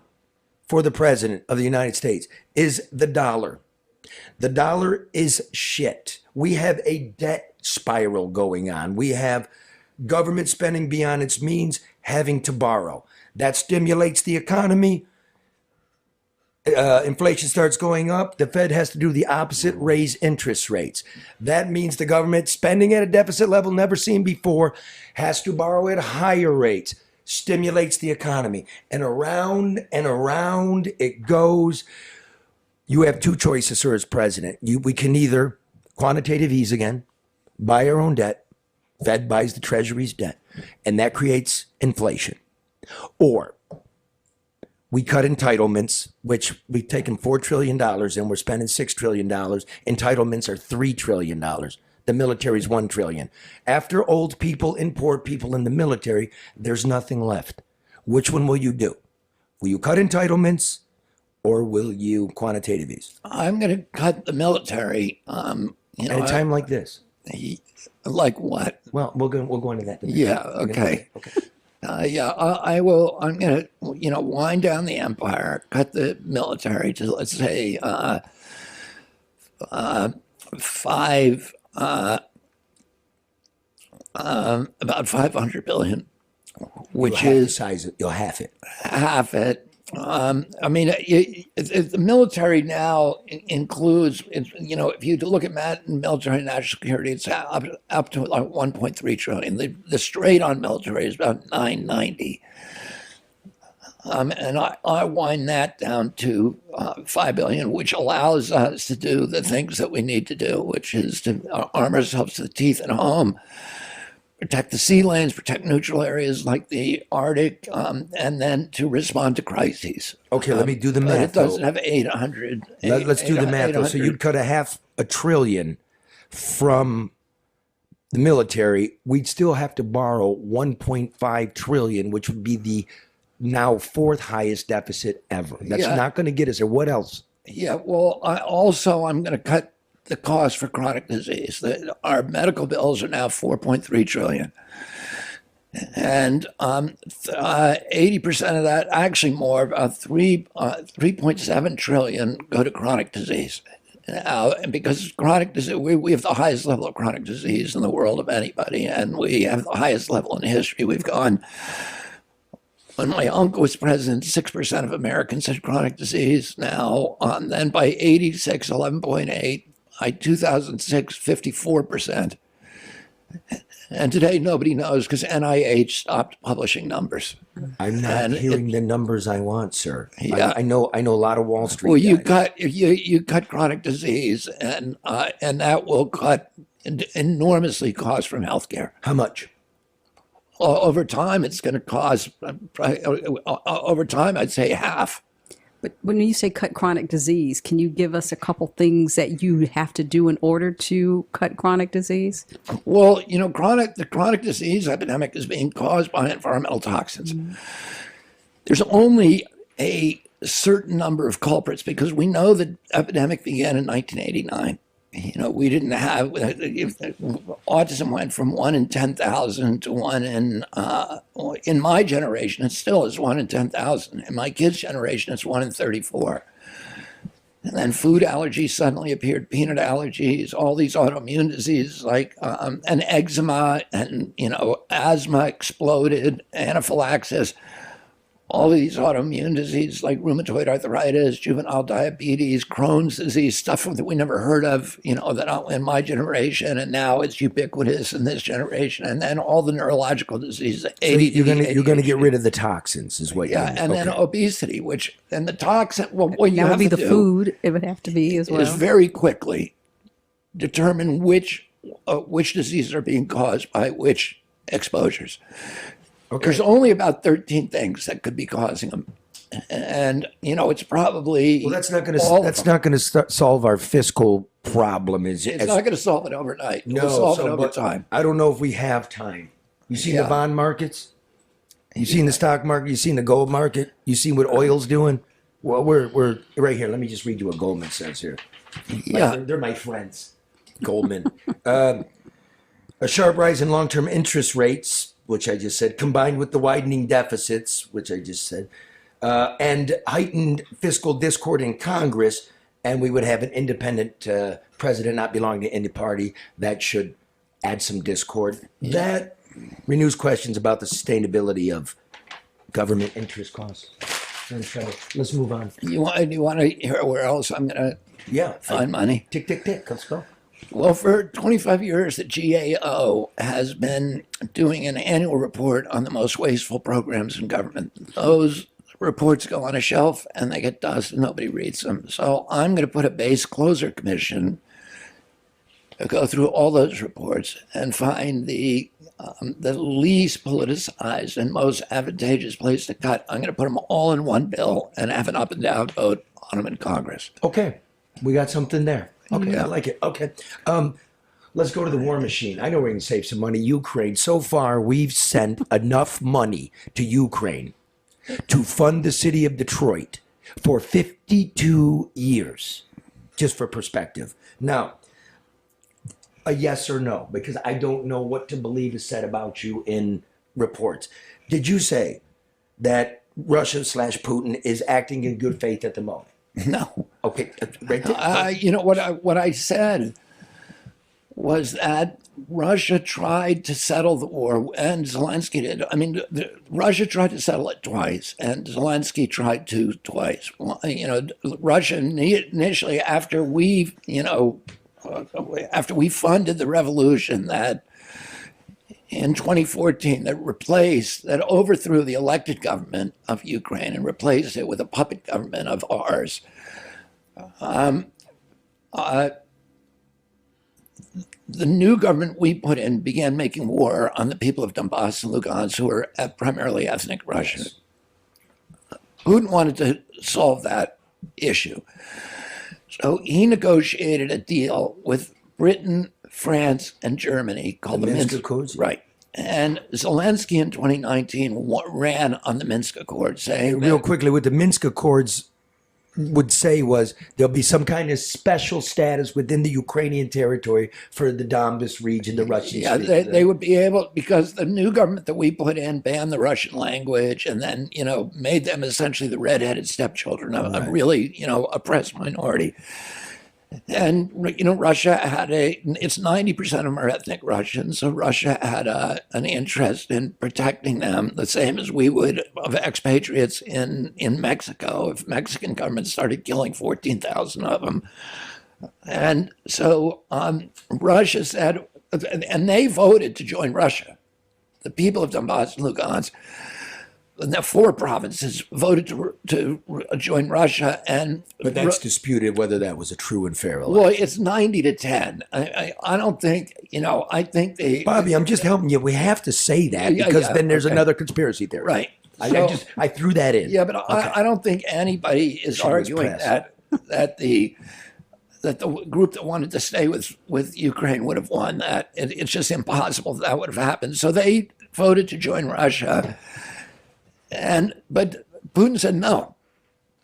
for the president of the United States is the dollar. The dollar is shit. We have a debt spiral going on. We have government spending beyond its means, having to borrow. That stimulates the economy. Inflation starts going up. The Fed has to do the opposite, raise interest rates. That means the government spending at a deficit level never seen before, has to borrow at higher rates, stimulates the economy. And around it goes. You have two choices, sir, as president. We can either quantitative ease again, buy our own debt, Fed buys the Treasury's debt, and that creates inflation. Or we cut entitlements, which we've taken $4 trillion and we're spending $6 trillion. Entitlements are $3 trillion. The military is $1 trillion. After old people and poor people in the military, there's nothing left. Which one will you do? Will you cut entitlements or will you quantitative ease? I'm going to cut the military. At a time like this. Like what? Well, we'll go into that. Yeah, okay. I will. I'm going to, wind down the empire, cut the military to, let's say, about $500 billion, which is size it. You'll half it. Half it. The military now includes, if you look at military and national security, it's up to like 1.3 trillion. The straight on military is about 990. And I wind that down to $5 billion, which allows us to do the things that we need to do, which is to arm ourselves to the teeth at home, protect the sea lanes, protect neutral areas like the Arctic, and then to respond to crises. Okay, let me do the But math. it doesn't though. have 800. Let's do the math. Though. So you'd cut $500 billion from the military. We'd still have to borrow 1.5 trillion, which would be the now fourth highest deficit ever. That's not going to get us there. What else? Yeah, well, I'm going to cut the cost for chronic disease. Our medical bills are now 4.3 trillion. And 80% of that, actually more, about 3.7 trillion go to chronic disease. Now, and because chronic disease, we have the highest level of chronic disease in the world of anybody, and we have the highest level in history. We've gone, when my uncle was president, 6% of Americans had chronic disease. Now, then by 86, 11.8. By 2006, 54%. And today, nobody knows because NIH stopped publishing numbers. I'm not hearing the numbers I want, sir. Yeah. I know a lot of Wall Street. Well, you guys. cut chronic disease, and that will cut enormously costs from healthcare. How much? Over time, it's going to cost. Over time, I'd say half. But when you say cut chronic disease, can you give us a couple things that you have to do in order to cut chronic disease? Well, the chronic disease epidemic is being caused by environmental toxins. Mm-hmm. There's only a certain number of culprits because we know the epidemic began in 1989. We didn't have autism went from 1 in 10,000 to 1 in my generation. It still is 1 in 10,000. In my kids' generation, it's 1 in 34. And then food allergies suddenly appeared, peanut allergies, all these autoimmune diseases like and eczema and asthma exploded, anaphylaxis. All these autoimmune diseases like rheumatoid arthritis, juvenile diabetes, Crohn's disease, stuff that we never heard of, that in my generation, and now it's ubiquitous in this generation. And then all the neurological diseases. So you're going to get rid of the toxins, is what you're and then obesity, and the toxin. Well, what you that have would be to the do food. It would have to be as well. Is very quickly determine which diseases are being caused by which exposures. Okay. There's only about 13 things that could be causing them, and it's probably that's not going to solve our fiscal problem. It's not going to solve it overnight. No, solve it over time. I don't know if we have time. You seen the bond markets? You seen the stock market? You seen the gold market? You seen what oil's doing? Well, we're right here. Let me just read you what Goldman says here. They're my friends. Goldman. A sharp rise in long-term interest rates, which I just said, combined with the widening deficits, which I just said, and heightened fiscal discord in Congress, and we would have an independent president not belonging to any party, that should add some discord. Yeah. That renews questions about the sustainability of government interest costs. Let's move on. You want to hear where else I'm going to find money? Tick, tick, tick. Let's go. Well, for 25 years, the GAO has been doing an annual report on the most wasteful programs in government. Those reports go on a shelf and they get dust and nobody reads them. So I'm going to put a base closer commission to go through all those reports and find the least politicized and most advantageous place to cut. I'm going to put them all in one bill and have an up and down vote on them in Congress. Okay. We got something there. Okay, I like it. Okay. Let's go to the war machine. I know we can save some money. Ukraine. So far, we've sent enough money to Ukraine to fund the city of Detroit for 52 years, just for perspective. Now, a yes or no, because I don't know what to believe is said about you in reports. Did you say that Russia/Putin is acting in good faith at the moment? No. Okay. What I said was that Russia tried to settle the war, and Zelensky did. I mean, Russia tried to settle it twice, and Zelensky tried to twice. Russia initially, after we funded the revolution that in 2014 that overthrew the elected government of Ukraine and replaced it with a puppet government of ours. The new government we put in began making war on the people of Donbass and Lugansk, who are primarily ethnic Russian. Putin wanted to solve that issue. So he negotiated a deal with Britain, France, and Germany called the Minsk Accords. Right. And Zelensky in 2019 ran on the Minsk Accords, saying real quickly, what the Minsk Accords would say was there'll be some kind of special status within the Ukrainian territory for the Donbas region, the Russian. Yeah, they would be able, because the new government that we put in banned the Russian language and then, made them essentially the redheaded stepchildren of a really, oppressed minority. And, Russia had it's 90% of them are ethnic Russians. So Russia had an interest in protecting them, the same as we would of expatriates in Mexico, if Mexican government started killing 14,000 of them. And so Russia said, and they voted to join Russia. The people of Donbass and Lugansk, the 4 provinces voted to join Russia, but that's disputed whether that was a true and fair election. Well, it's 90-10. I don't think I think they. Bobby, I'm just helping you. We have to say that because then there's another conspiracy theory. Right. I threw that in. Yeah, but I don't think anybody is arguing that the group that wanted to stay with Ukraine would have won that. It's just impossible that would have happened. So they voted to join Russia. But Putin said no.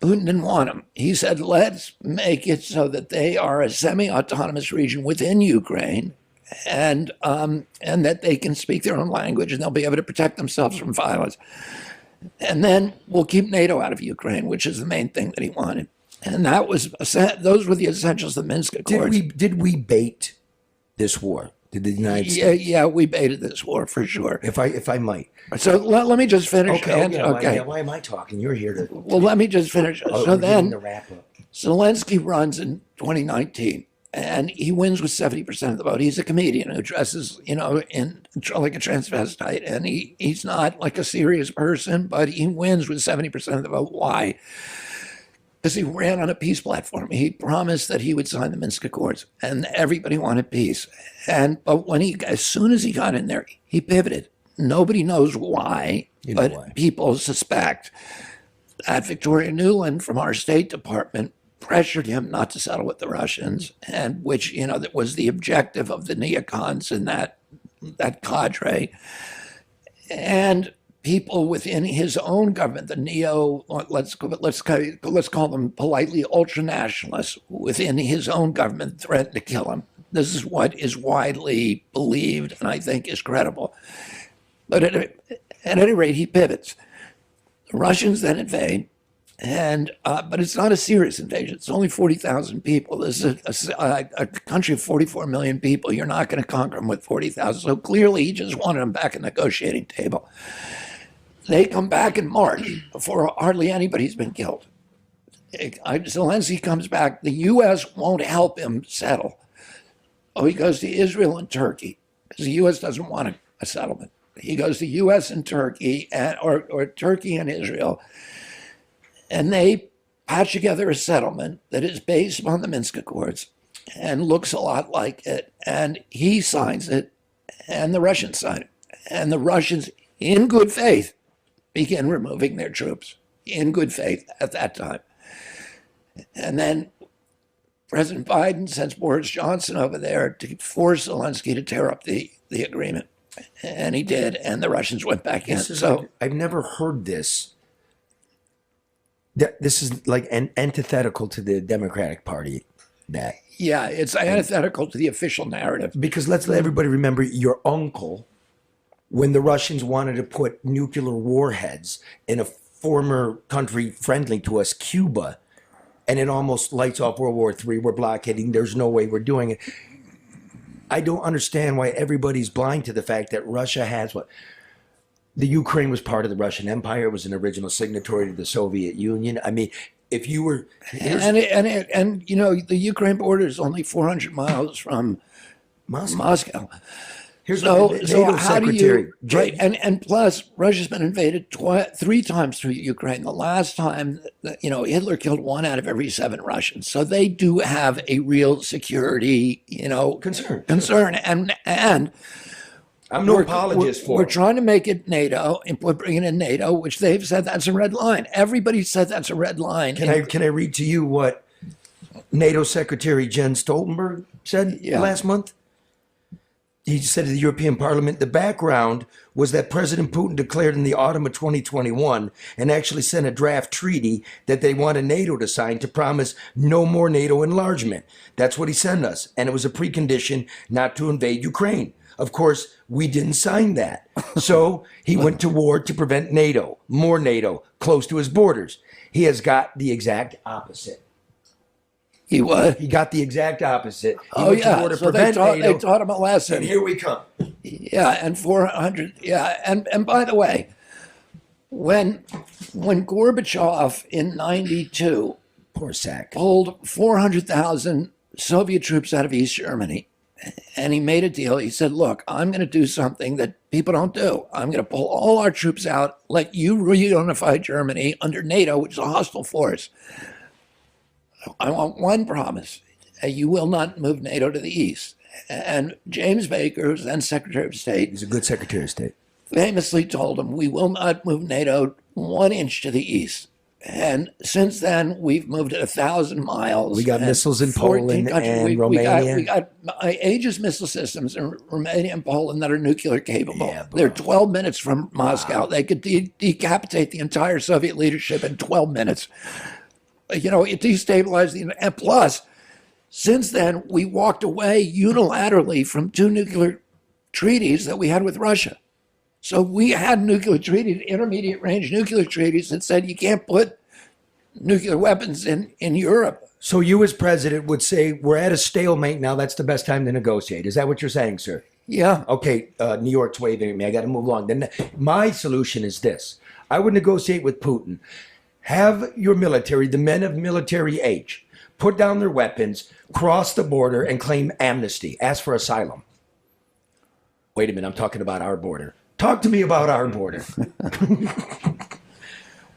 Putin didn't want them. He said, let's make it so that they are a semi-autonomous region within Ukraine and that they can speak their own language and they'll be able to protect themselves from violence. And then we'll keep NATO out of Ukraine, which is the main thing that he wanted. And those were the essentials of the Minsk Accords. Did we bait this war? Did the United States? Yeah, we baited this war for sure. If I might. So let me just finish. Okay. Why am I talking? You're here to. Well, let me just finich. So then, the wrap up. Zelensky runs in 2019, and he wins with 70% of the vote. He's a comedian who dresses, in like a transvestite, and he's not like a serious person, but he wins with 70% of the vote. Why? Because he ran on a peace platform. He promised that he would sign the Minsk Accords, and everybody wanted peace. But as soon as he got in there, he pivoted. Nobody knows why, but people suspect that Victoria Nuland from our State Department pressured him not to settle with the Russians, and which that was the objective of the neocons and that cadre, and people within his own government, the let's call them politely ultranationalists within his own government, threatened to kill him. This is what is widely believed, and I think is credible. But at any rate, he pivots. The Russians then invade, but it's not a serious invasion. It's only 40,000 people. This is a country of 44 million people. You're not going to conquer them with 40,000. So clearly, he just wanted them back at the negotiating table. They come back in March before hardly anybody's been killed. Zelensky comes back. The U.S. won't help him settle. He goes to Israel and Turkey because the U.S. doesn't want a settlement. He goes to U.S. and Turkey, or Turkey and Israel, and they patch together a settlement that is based upon the Minsk Accords and looks a lot like it. And he signs it, and the Russians sign it. And the Russians, in good faith, begin removing their troops, in good faith at that time. And then President Biden sends Boris Johnson over there to force Zelensky to tear up the agreement. And he did, and the Russians went back in. So I've never heard this. This is like antithetical to the Democratic Party. Yeah, it's antithetical to the official narrative. Because let's let everybody remember your uncle, when the Russians wanted to put nuclear warheads in a former country friendly to us, Cuba, and it almost lights off World War III. We're blockading. There's no way we're doing it. I don't understand why everybody's blind to the fact that Russia has the Ukraine was part of the Russian Empire. It was an original signatory to the Soviet Union. I mean, if you were, the Ukraine border is only 400 miles from Moscow. Here's so, what the so NATO how do secretary, you, right, and plus Russia's been invaded 3 times through Ukraine. The last time, Hitler killed 1 out of every 7 Russians. So they do have a real security, concern. And I'm no apologist for We're it. trying to make it NATO, and we're bringing in NATO, which they've said that's a red line. Everybody said that's a red line. Can I read to you what NATO Secretary Jens Stoltenberg said last month? He said to the European Parliament, the background was that President Putin declared in the autumn of 2021 and actually sent a draft treaty that they wanted NATO to sign to promise no more NATO enlargement. That's what he sent us. And it was a precondition not to invade Ukraine. Of course, we didn't sign that. So he went to war to prevent NATO, more NATO, close to his borders. He has got the exact opposite. He what? He got the exact opposite. He Oh went to yeah, war to so prevent NATO. they taught him a lesson. And here we come. Yeah, and 400. Yeah, and by the way, when Gorbachev in '92, poor sack, pulled 400,000 Soviet troops out of East Germany, and he made a deal. He said, "Look, I'm going to do something that people don't do. I'm going to pull all our troops out, let you reunify Germany under NATO, which is a hostile force. I want one promise: you will not move NATO to the east." And James Baker, who's then Secretary of State, he's a good Secretary of State, famously told him, "We will not move NATO 1 inch to the east." And since then, we've moved it 1,000 miles. We got missiles in 14 Poland countries. and Romania. We got Aegis missile systems in Romania and Poland that are nuclear capable. They're 12 minutes from Moscow. They could decapitate the entire Soviet leadership in 12 minutes. It destabilized and plus, since then, we walked away unilaterally from 2 nuclear treaties that we had with Russia. So we had nuclear treaties, intermediate range nuclear treaties that said you can't put nuclear weapons in Europe. So you as president would say, we're at a stalemate now. That's the best time to negotiate. Is that what you're saying, sir? Yeah. Okay, New York's waving at me. I got to move along. Then my solution is this. I would negotiate with Putin. Have your military, the men of military age, put down their weapons, cross the border, and claim amnesty. Ask for asylum. Wait a minute, I'm talking about our border. Talk to me about our border.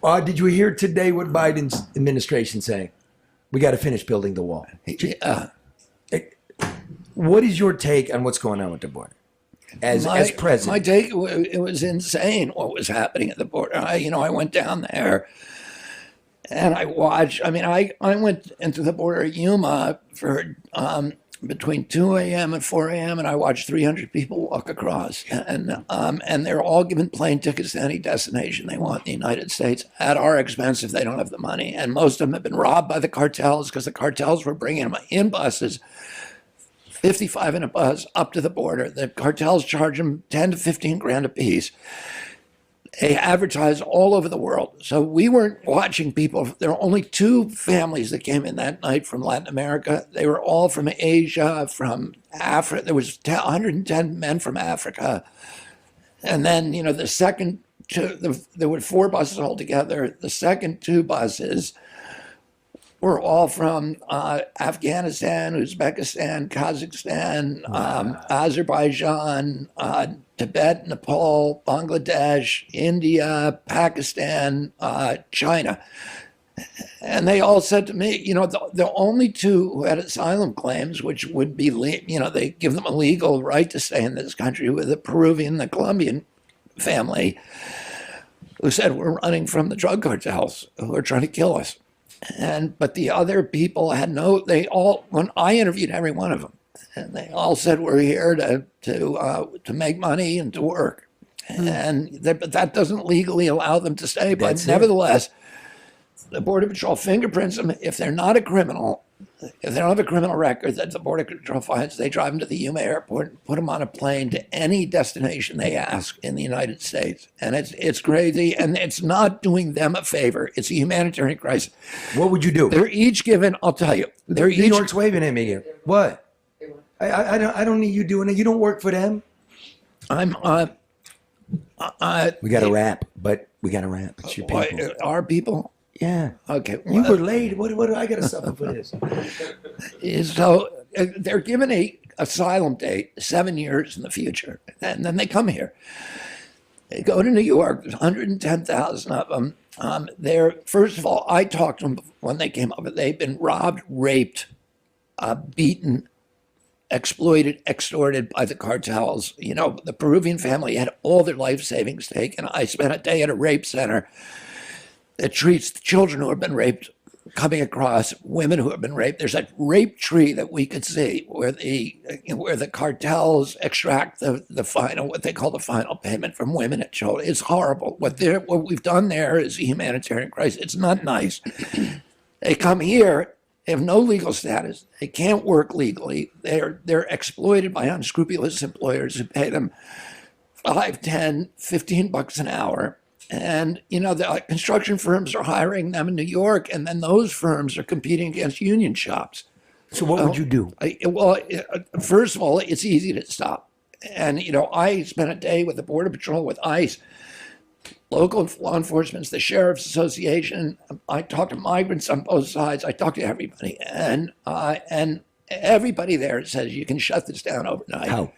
Did you hear today what Biden's administration saying? We got to finish building the wall. What is your take on what's going on with the border? As president, my take, it was insane what was happening at the border. I went down there and I watched. I went into the border at Yuma for between 2 a.m. and 4 a.m. and I watched 300 people walk across, and they're all given plane tickets to any destination they want in the United States at our expense if they don't have the money. And most of them have been robbed by the cartels because the cartels were bringing them in buses. 55 in a bus up to the border. The cartels charge them 10 to 15 grand a piece. They advertise all over the world. So we weren't watching people. There were only 2 families that came in that night from Latin America. They were all from Asia, from Africa. There was 110 men from Africa. And then, the second 2, there were 4 buses altogether. The second 2 buses were all from Afghanistan, Uzbekistan, Kazakhstan, Azerbaijan, Tibet, Nepal, Bangladesh, India, Pakistan, China. And they all said to me, the only 2 who had asylum claims, which would be, they give them a legal right to stay in this country, were the Peruvian, the Colombian family, who said, we're running from the drug cartels who are trying to kill us. But the other people when I interviewed every one of them, and they all said, we're here to make money and to work. But that doesn't legally allow them to stay. But nevertheless, the Border Patrol fingerprints them. If they're not a criminal, if they don't have a criminal record that the Border Patrol finds, they drive them to the Yuma airport and put them on a plane to any destination they ask in the United States. And it's crazy, and it's not doing them a favor. It's a humanitarian crisis. What would you do? They're each given, I'll tell you. New York's waving at me again. What? I don't need you doing it. You don't work for them. We got to wrap, but we got to wrap. It's your people. Our people? Yeah. Okay. You were late. What do I got to suffer for this? So they're given a asylum date 7 years in the future. And then they come here. They go to New York. There's 110,000 of them. They're, first of all, I talked to them when they came up. They've been robbed, raped, beaten, exploited, extorted by the cartels. You know, the Peruvian family had all their life savings taken. I spent a day at a rape center that treats the children who have been raped coming across, women who have been raped. There's a rape tree that we could see where the cartels extract the final, what they call the final payment from women and children. It's horrible. What we've done there is a humanitarian crisis. It's not nice. They come here, they have no legal status. They can't work legally. They're exploited by unscrupulous employers who pay them $5, $10, $15 an hour. And, you know, the construction firms are hiring them in New York, and then those firms are competing against union shops. So what would you do? First of all, it's easy to stop. And, you know, I spent a day with the Border Patrol, with ICE, local law enforcement, the Sheriff's Association. I talked to migrants on both sides. I talked to everybody. And everybody there says you can shut this down overnight. How?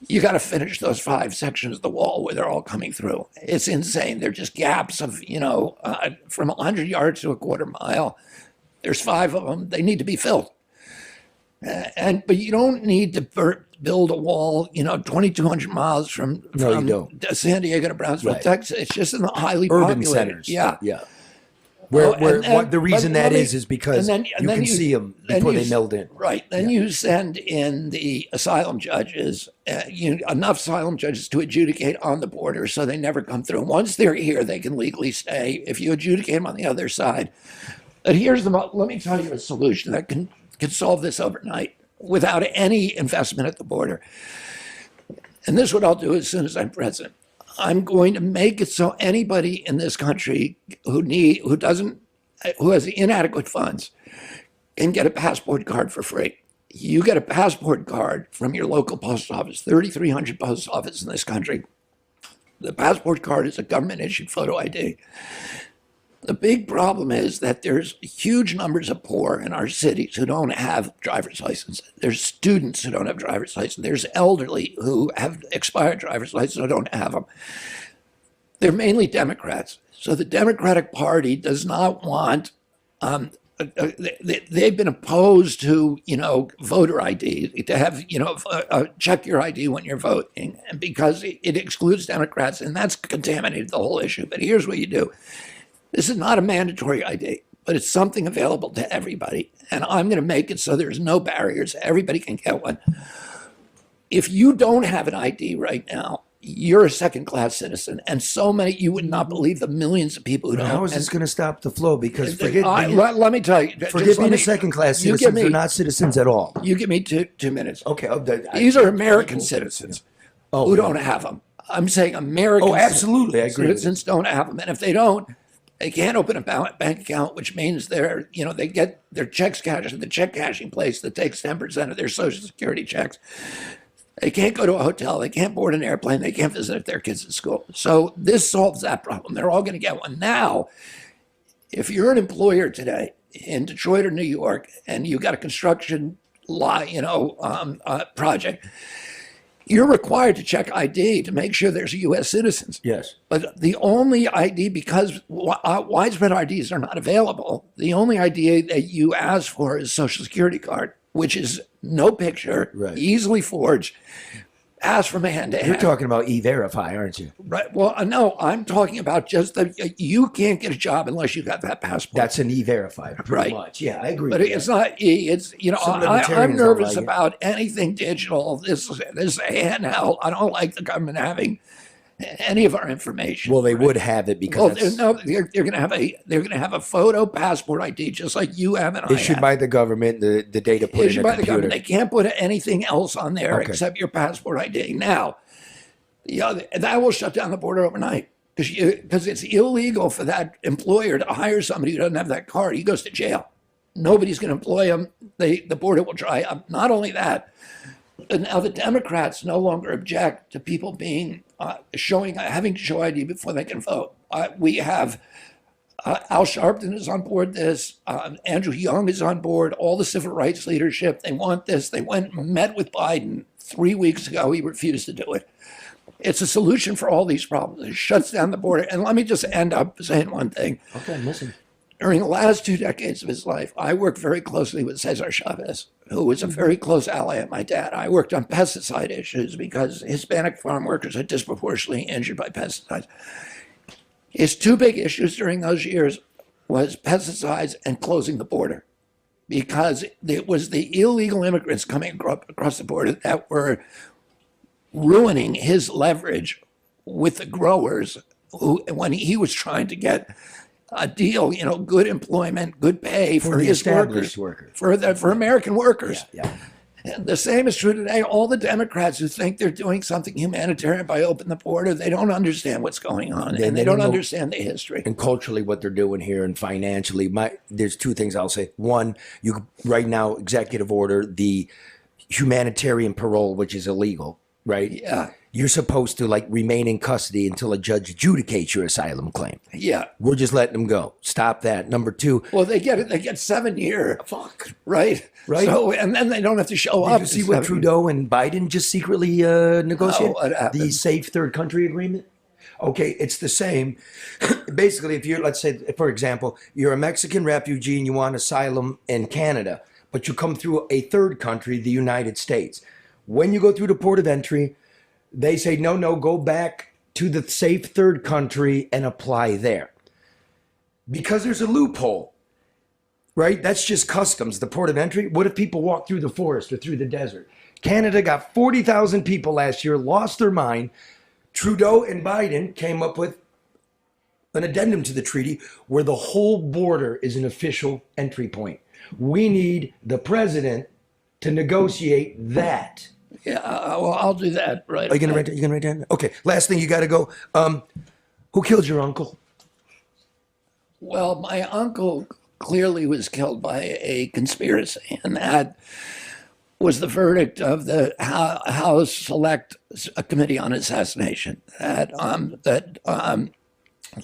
You got to finish those 5 sections of the wall where they're all coming through. It's insane. They're just gaps of, you know, from 100 yards to a quarter mile. There's 5 of them. They need to be filled. But you don't need to build a wall, you know, 2,200 miles from you don't. San Diego to Brownsville, Right. Texas. It's just in the highly Urban populated. centers. Yeah. Yeah. The reason that is because and you can see them before they meld in. Right. Then you send in the asylum judges, enough asylum judges to adjudicate on the border so they never come through. Once they're here, they can legally stay. If you adjudicate them on the other side. But let me tell you a solution that can solve this overnight without any investment at the border. And this is what I'll do as soon as I'm president. I'm going to make it so anybody in this country who has inadequate funds can get a passport card for free. You get a passport card from your local post office, 3,300 post offices in this country. The passport card is a government issued photo ID. The big problem is that there's huge numbers of poor in our cities who don't have driver's license. There's students who don't have driver's license. There's elderly who have expired driver's license who don't have them. They're mainly Democrats. So the Democratic Party does not want, they've been opposed to, you know, voter ID, to have, you know, check your ID when you're voting, and because it excludes Democrats, and that's contaminated the whole issue. But here's what you do. This is not a mandatory ID, but it's something available to everybody. And I'm going to make it so there's no barriers. Everybody can get one. If you don't have an ID right now, you're a second-class citizen. And so many, you would not believe the millions of people who don't. How is this going to stop the flow? Because let me tell you. Forget being a second-class citizen. They're not citizens at all. You give me two minutes. Okay. These are American citizens who don't have them. I'm saying American absolutely. I agree. Citizens don't have them. And if they don't, they can't open a bank account, which means they get their checks cashed at the check cashing place that takes 10% of their Social Security checks. They can't go to a hotel. They can't board an airplane. They can't visit their kids at school. So this solves that problem. They're all going to get one. Now, if you're an employer today in Detroit or New York and you got a construction project, you're required to check ID to make sure there's U.S. citizens. Yes. But the only ID, because widespread IDs are not available, the only ID that you ask for is Social Security card, which is no picture, easily forged, ask from hand to hand. You're talking about E-Verify, aren't you? Right. Well, no, I'm talking about just you can't get a job unless you got that passport. That's an E-Verify, pretty much. Yeah, I agree. But it's not it's I'm nervous about anything digital. This handheld. I don't like the government having any of our information. Well, they would have it because they're going to have a photo passport ID just like you have and I issued have. by the government. The data put Issued in a by computer. the government. They can't put anything else on there Okay. except your passport ID. Now, that will shut down the border overnight because it's illegal for that employer to hire somebody who doesn't have that card. He goes to jail. Nobody's going to employ him. The border will dry up. Not only that, but now the Democrats no longer object to people being having to show ID before they can vote. We have Al Sharpton is on board this. Andrew Young is on board. All the civil rights leadership, they want this. They went and met with Biden 3 weeks ago. He refused to do it. It's a solution for all these problems. It shuts down the border. And let me just end up saying one thing. Okay, I'm listening. During the last 2 decades of his life, I worked very closely with Cesar Chavez, who was a very close ally of my dad. I worked on pesticide issues because Hispanic farm workers are disproportionately injured by pesticides. His 2 big issues during those years was pesticides and closing the border, because it was the illegal immigrants coming across the border that were ruining his leverage with the growers, who, when he was trying to get a deal, good employment, good pay for his workers, for American workers. Yeah. And the same is true today. All the Democrats who think they're doing something humanitarian by opening the border, they don't understand what's going on, and they don't understand the history. And culturally, what they're doing here, and financially. There's 2 things I'll say. One, you right now executive order the humanitarian parole, which is illegal, right? Yeah. You're supposed to remain in custody until a judge adjudicates your asylum claim. Yeah. We're just letting them go. Stop that. Number 2. Well, they get 7 years. Fuck. Right. So, and then they don't have to show up. Did you see what Trudeau and Biden just secretly negotiated? What happened? The safe third country agreement. Okay, it's the same. Basically, if you're, let's say, for example, you're a Mexican refugee and you want asylum in Canada, but you come through a third country, the United States. When you go through the port of entry, they say, no, go back to the safe third country and apply there. Because there's a loophole, right? That's just customs, the port of entry. What if people walk through the forest or through the desert? Canada got 40,000 people last year, lost their mind. Trudeau and Biden came up with an addendum to the treaty where the whole border is an official entry point. We need the president to negotiate that. Yeah, well, I'll do that. Right. Are you gonna write that? You gonna write that? Okay. Last thing, you got to go. Who killed your uncle? Well, my uncle clearly was killed by a conspiracy, and that was the verdict of the House Select Committee on Assassination. That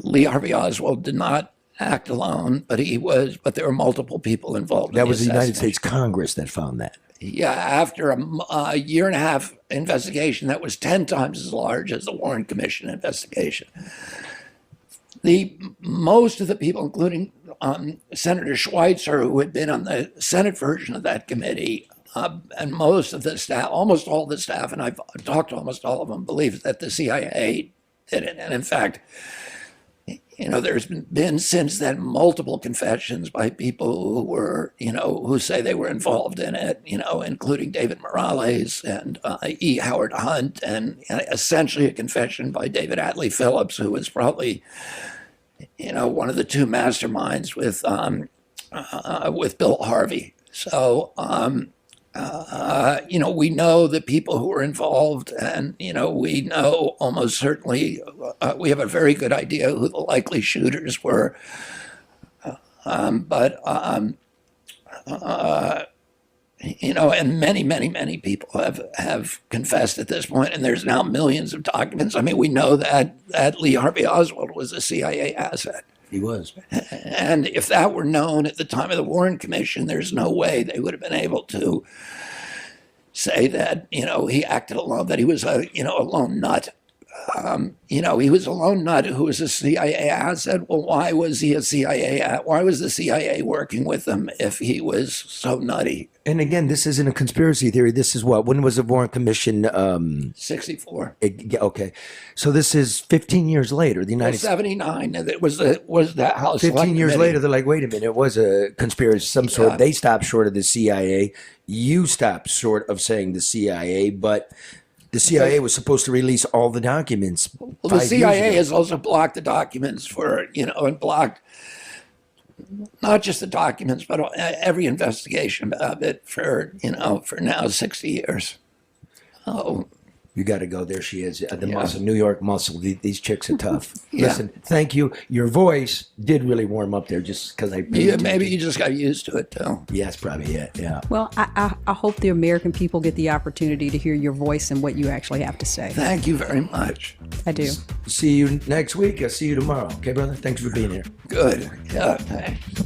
Lee Harvey Oswald did not act alone, but there were multiple people involved. That was the United States Congress that found that. Yeah, after a year and a half investigation that was 10 times as large as the Warren Commission investigation. Most of the people, including Senator Schweitzer, who had been on the Senate version of that committee, and most of the staff, almost all the staff, and I've talked to almost all of them, believe that the CIA did it. And in fact, there's been since then multiple confessions by people who were, who say they were involved in it, including David Morales and E. Howard Hunt, and essentially a confession by David Atlee Phillips, who was probably, one of the 2 masterminds with Bill Harvey. So, we know the people who were involved, and, we know almost certainly, we have a very good idea who the likely shooters were. And many people have confessed at this point, and there's now millions of documents. I mean, we know that Lee Harvey Oswald was a CIA asset. He was. And if that were known at the time of the Warren Commission, there's no way they would have been able to say that, he acted alone, that he was a lone nut. He was a lone nut who was a CIA asset. Well, why was he a CIA? Why was the CIA working with him if he was so nutty? And again, this isn't a conspiracy theory. This is what? When was the Warren Commission? 64. Okay. So this is 15 years later. The United 79. And it was that House. 15 years later, they're like, wait a minute, it was a conspiracy of some sort. Yeah. They stopped short of the CIA. You stopped short of saying the CIA, but the CIA was supposed to release all the documents. Well, the CIA has also blocked the documents and blocked not just the documents, but every investigation of it for now 60 years. Oh, You got to go. There she is. The muscle, New York muscle. These chicks are tough. Yeah. Listen, thank you. Your voice did really warm up there just because I paid Yeah, attention. maybe you just got used to it, too. Yeah, that's probably it. Yeah. Well, I hope the American people get the opportunity to hear your voice and what you actually have to say. Thank you very much. I do. See you next week. I'll see you tomorrow. Okay, brother? Thanks for being here. Good. Yeah, thanks.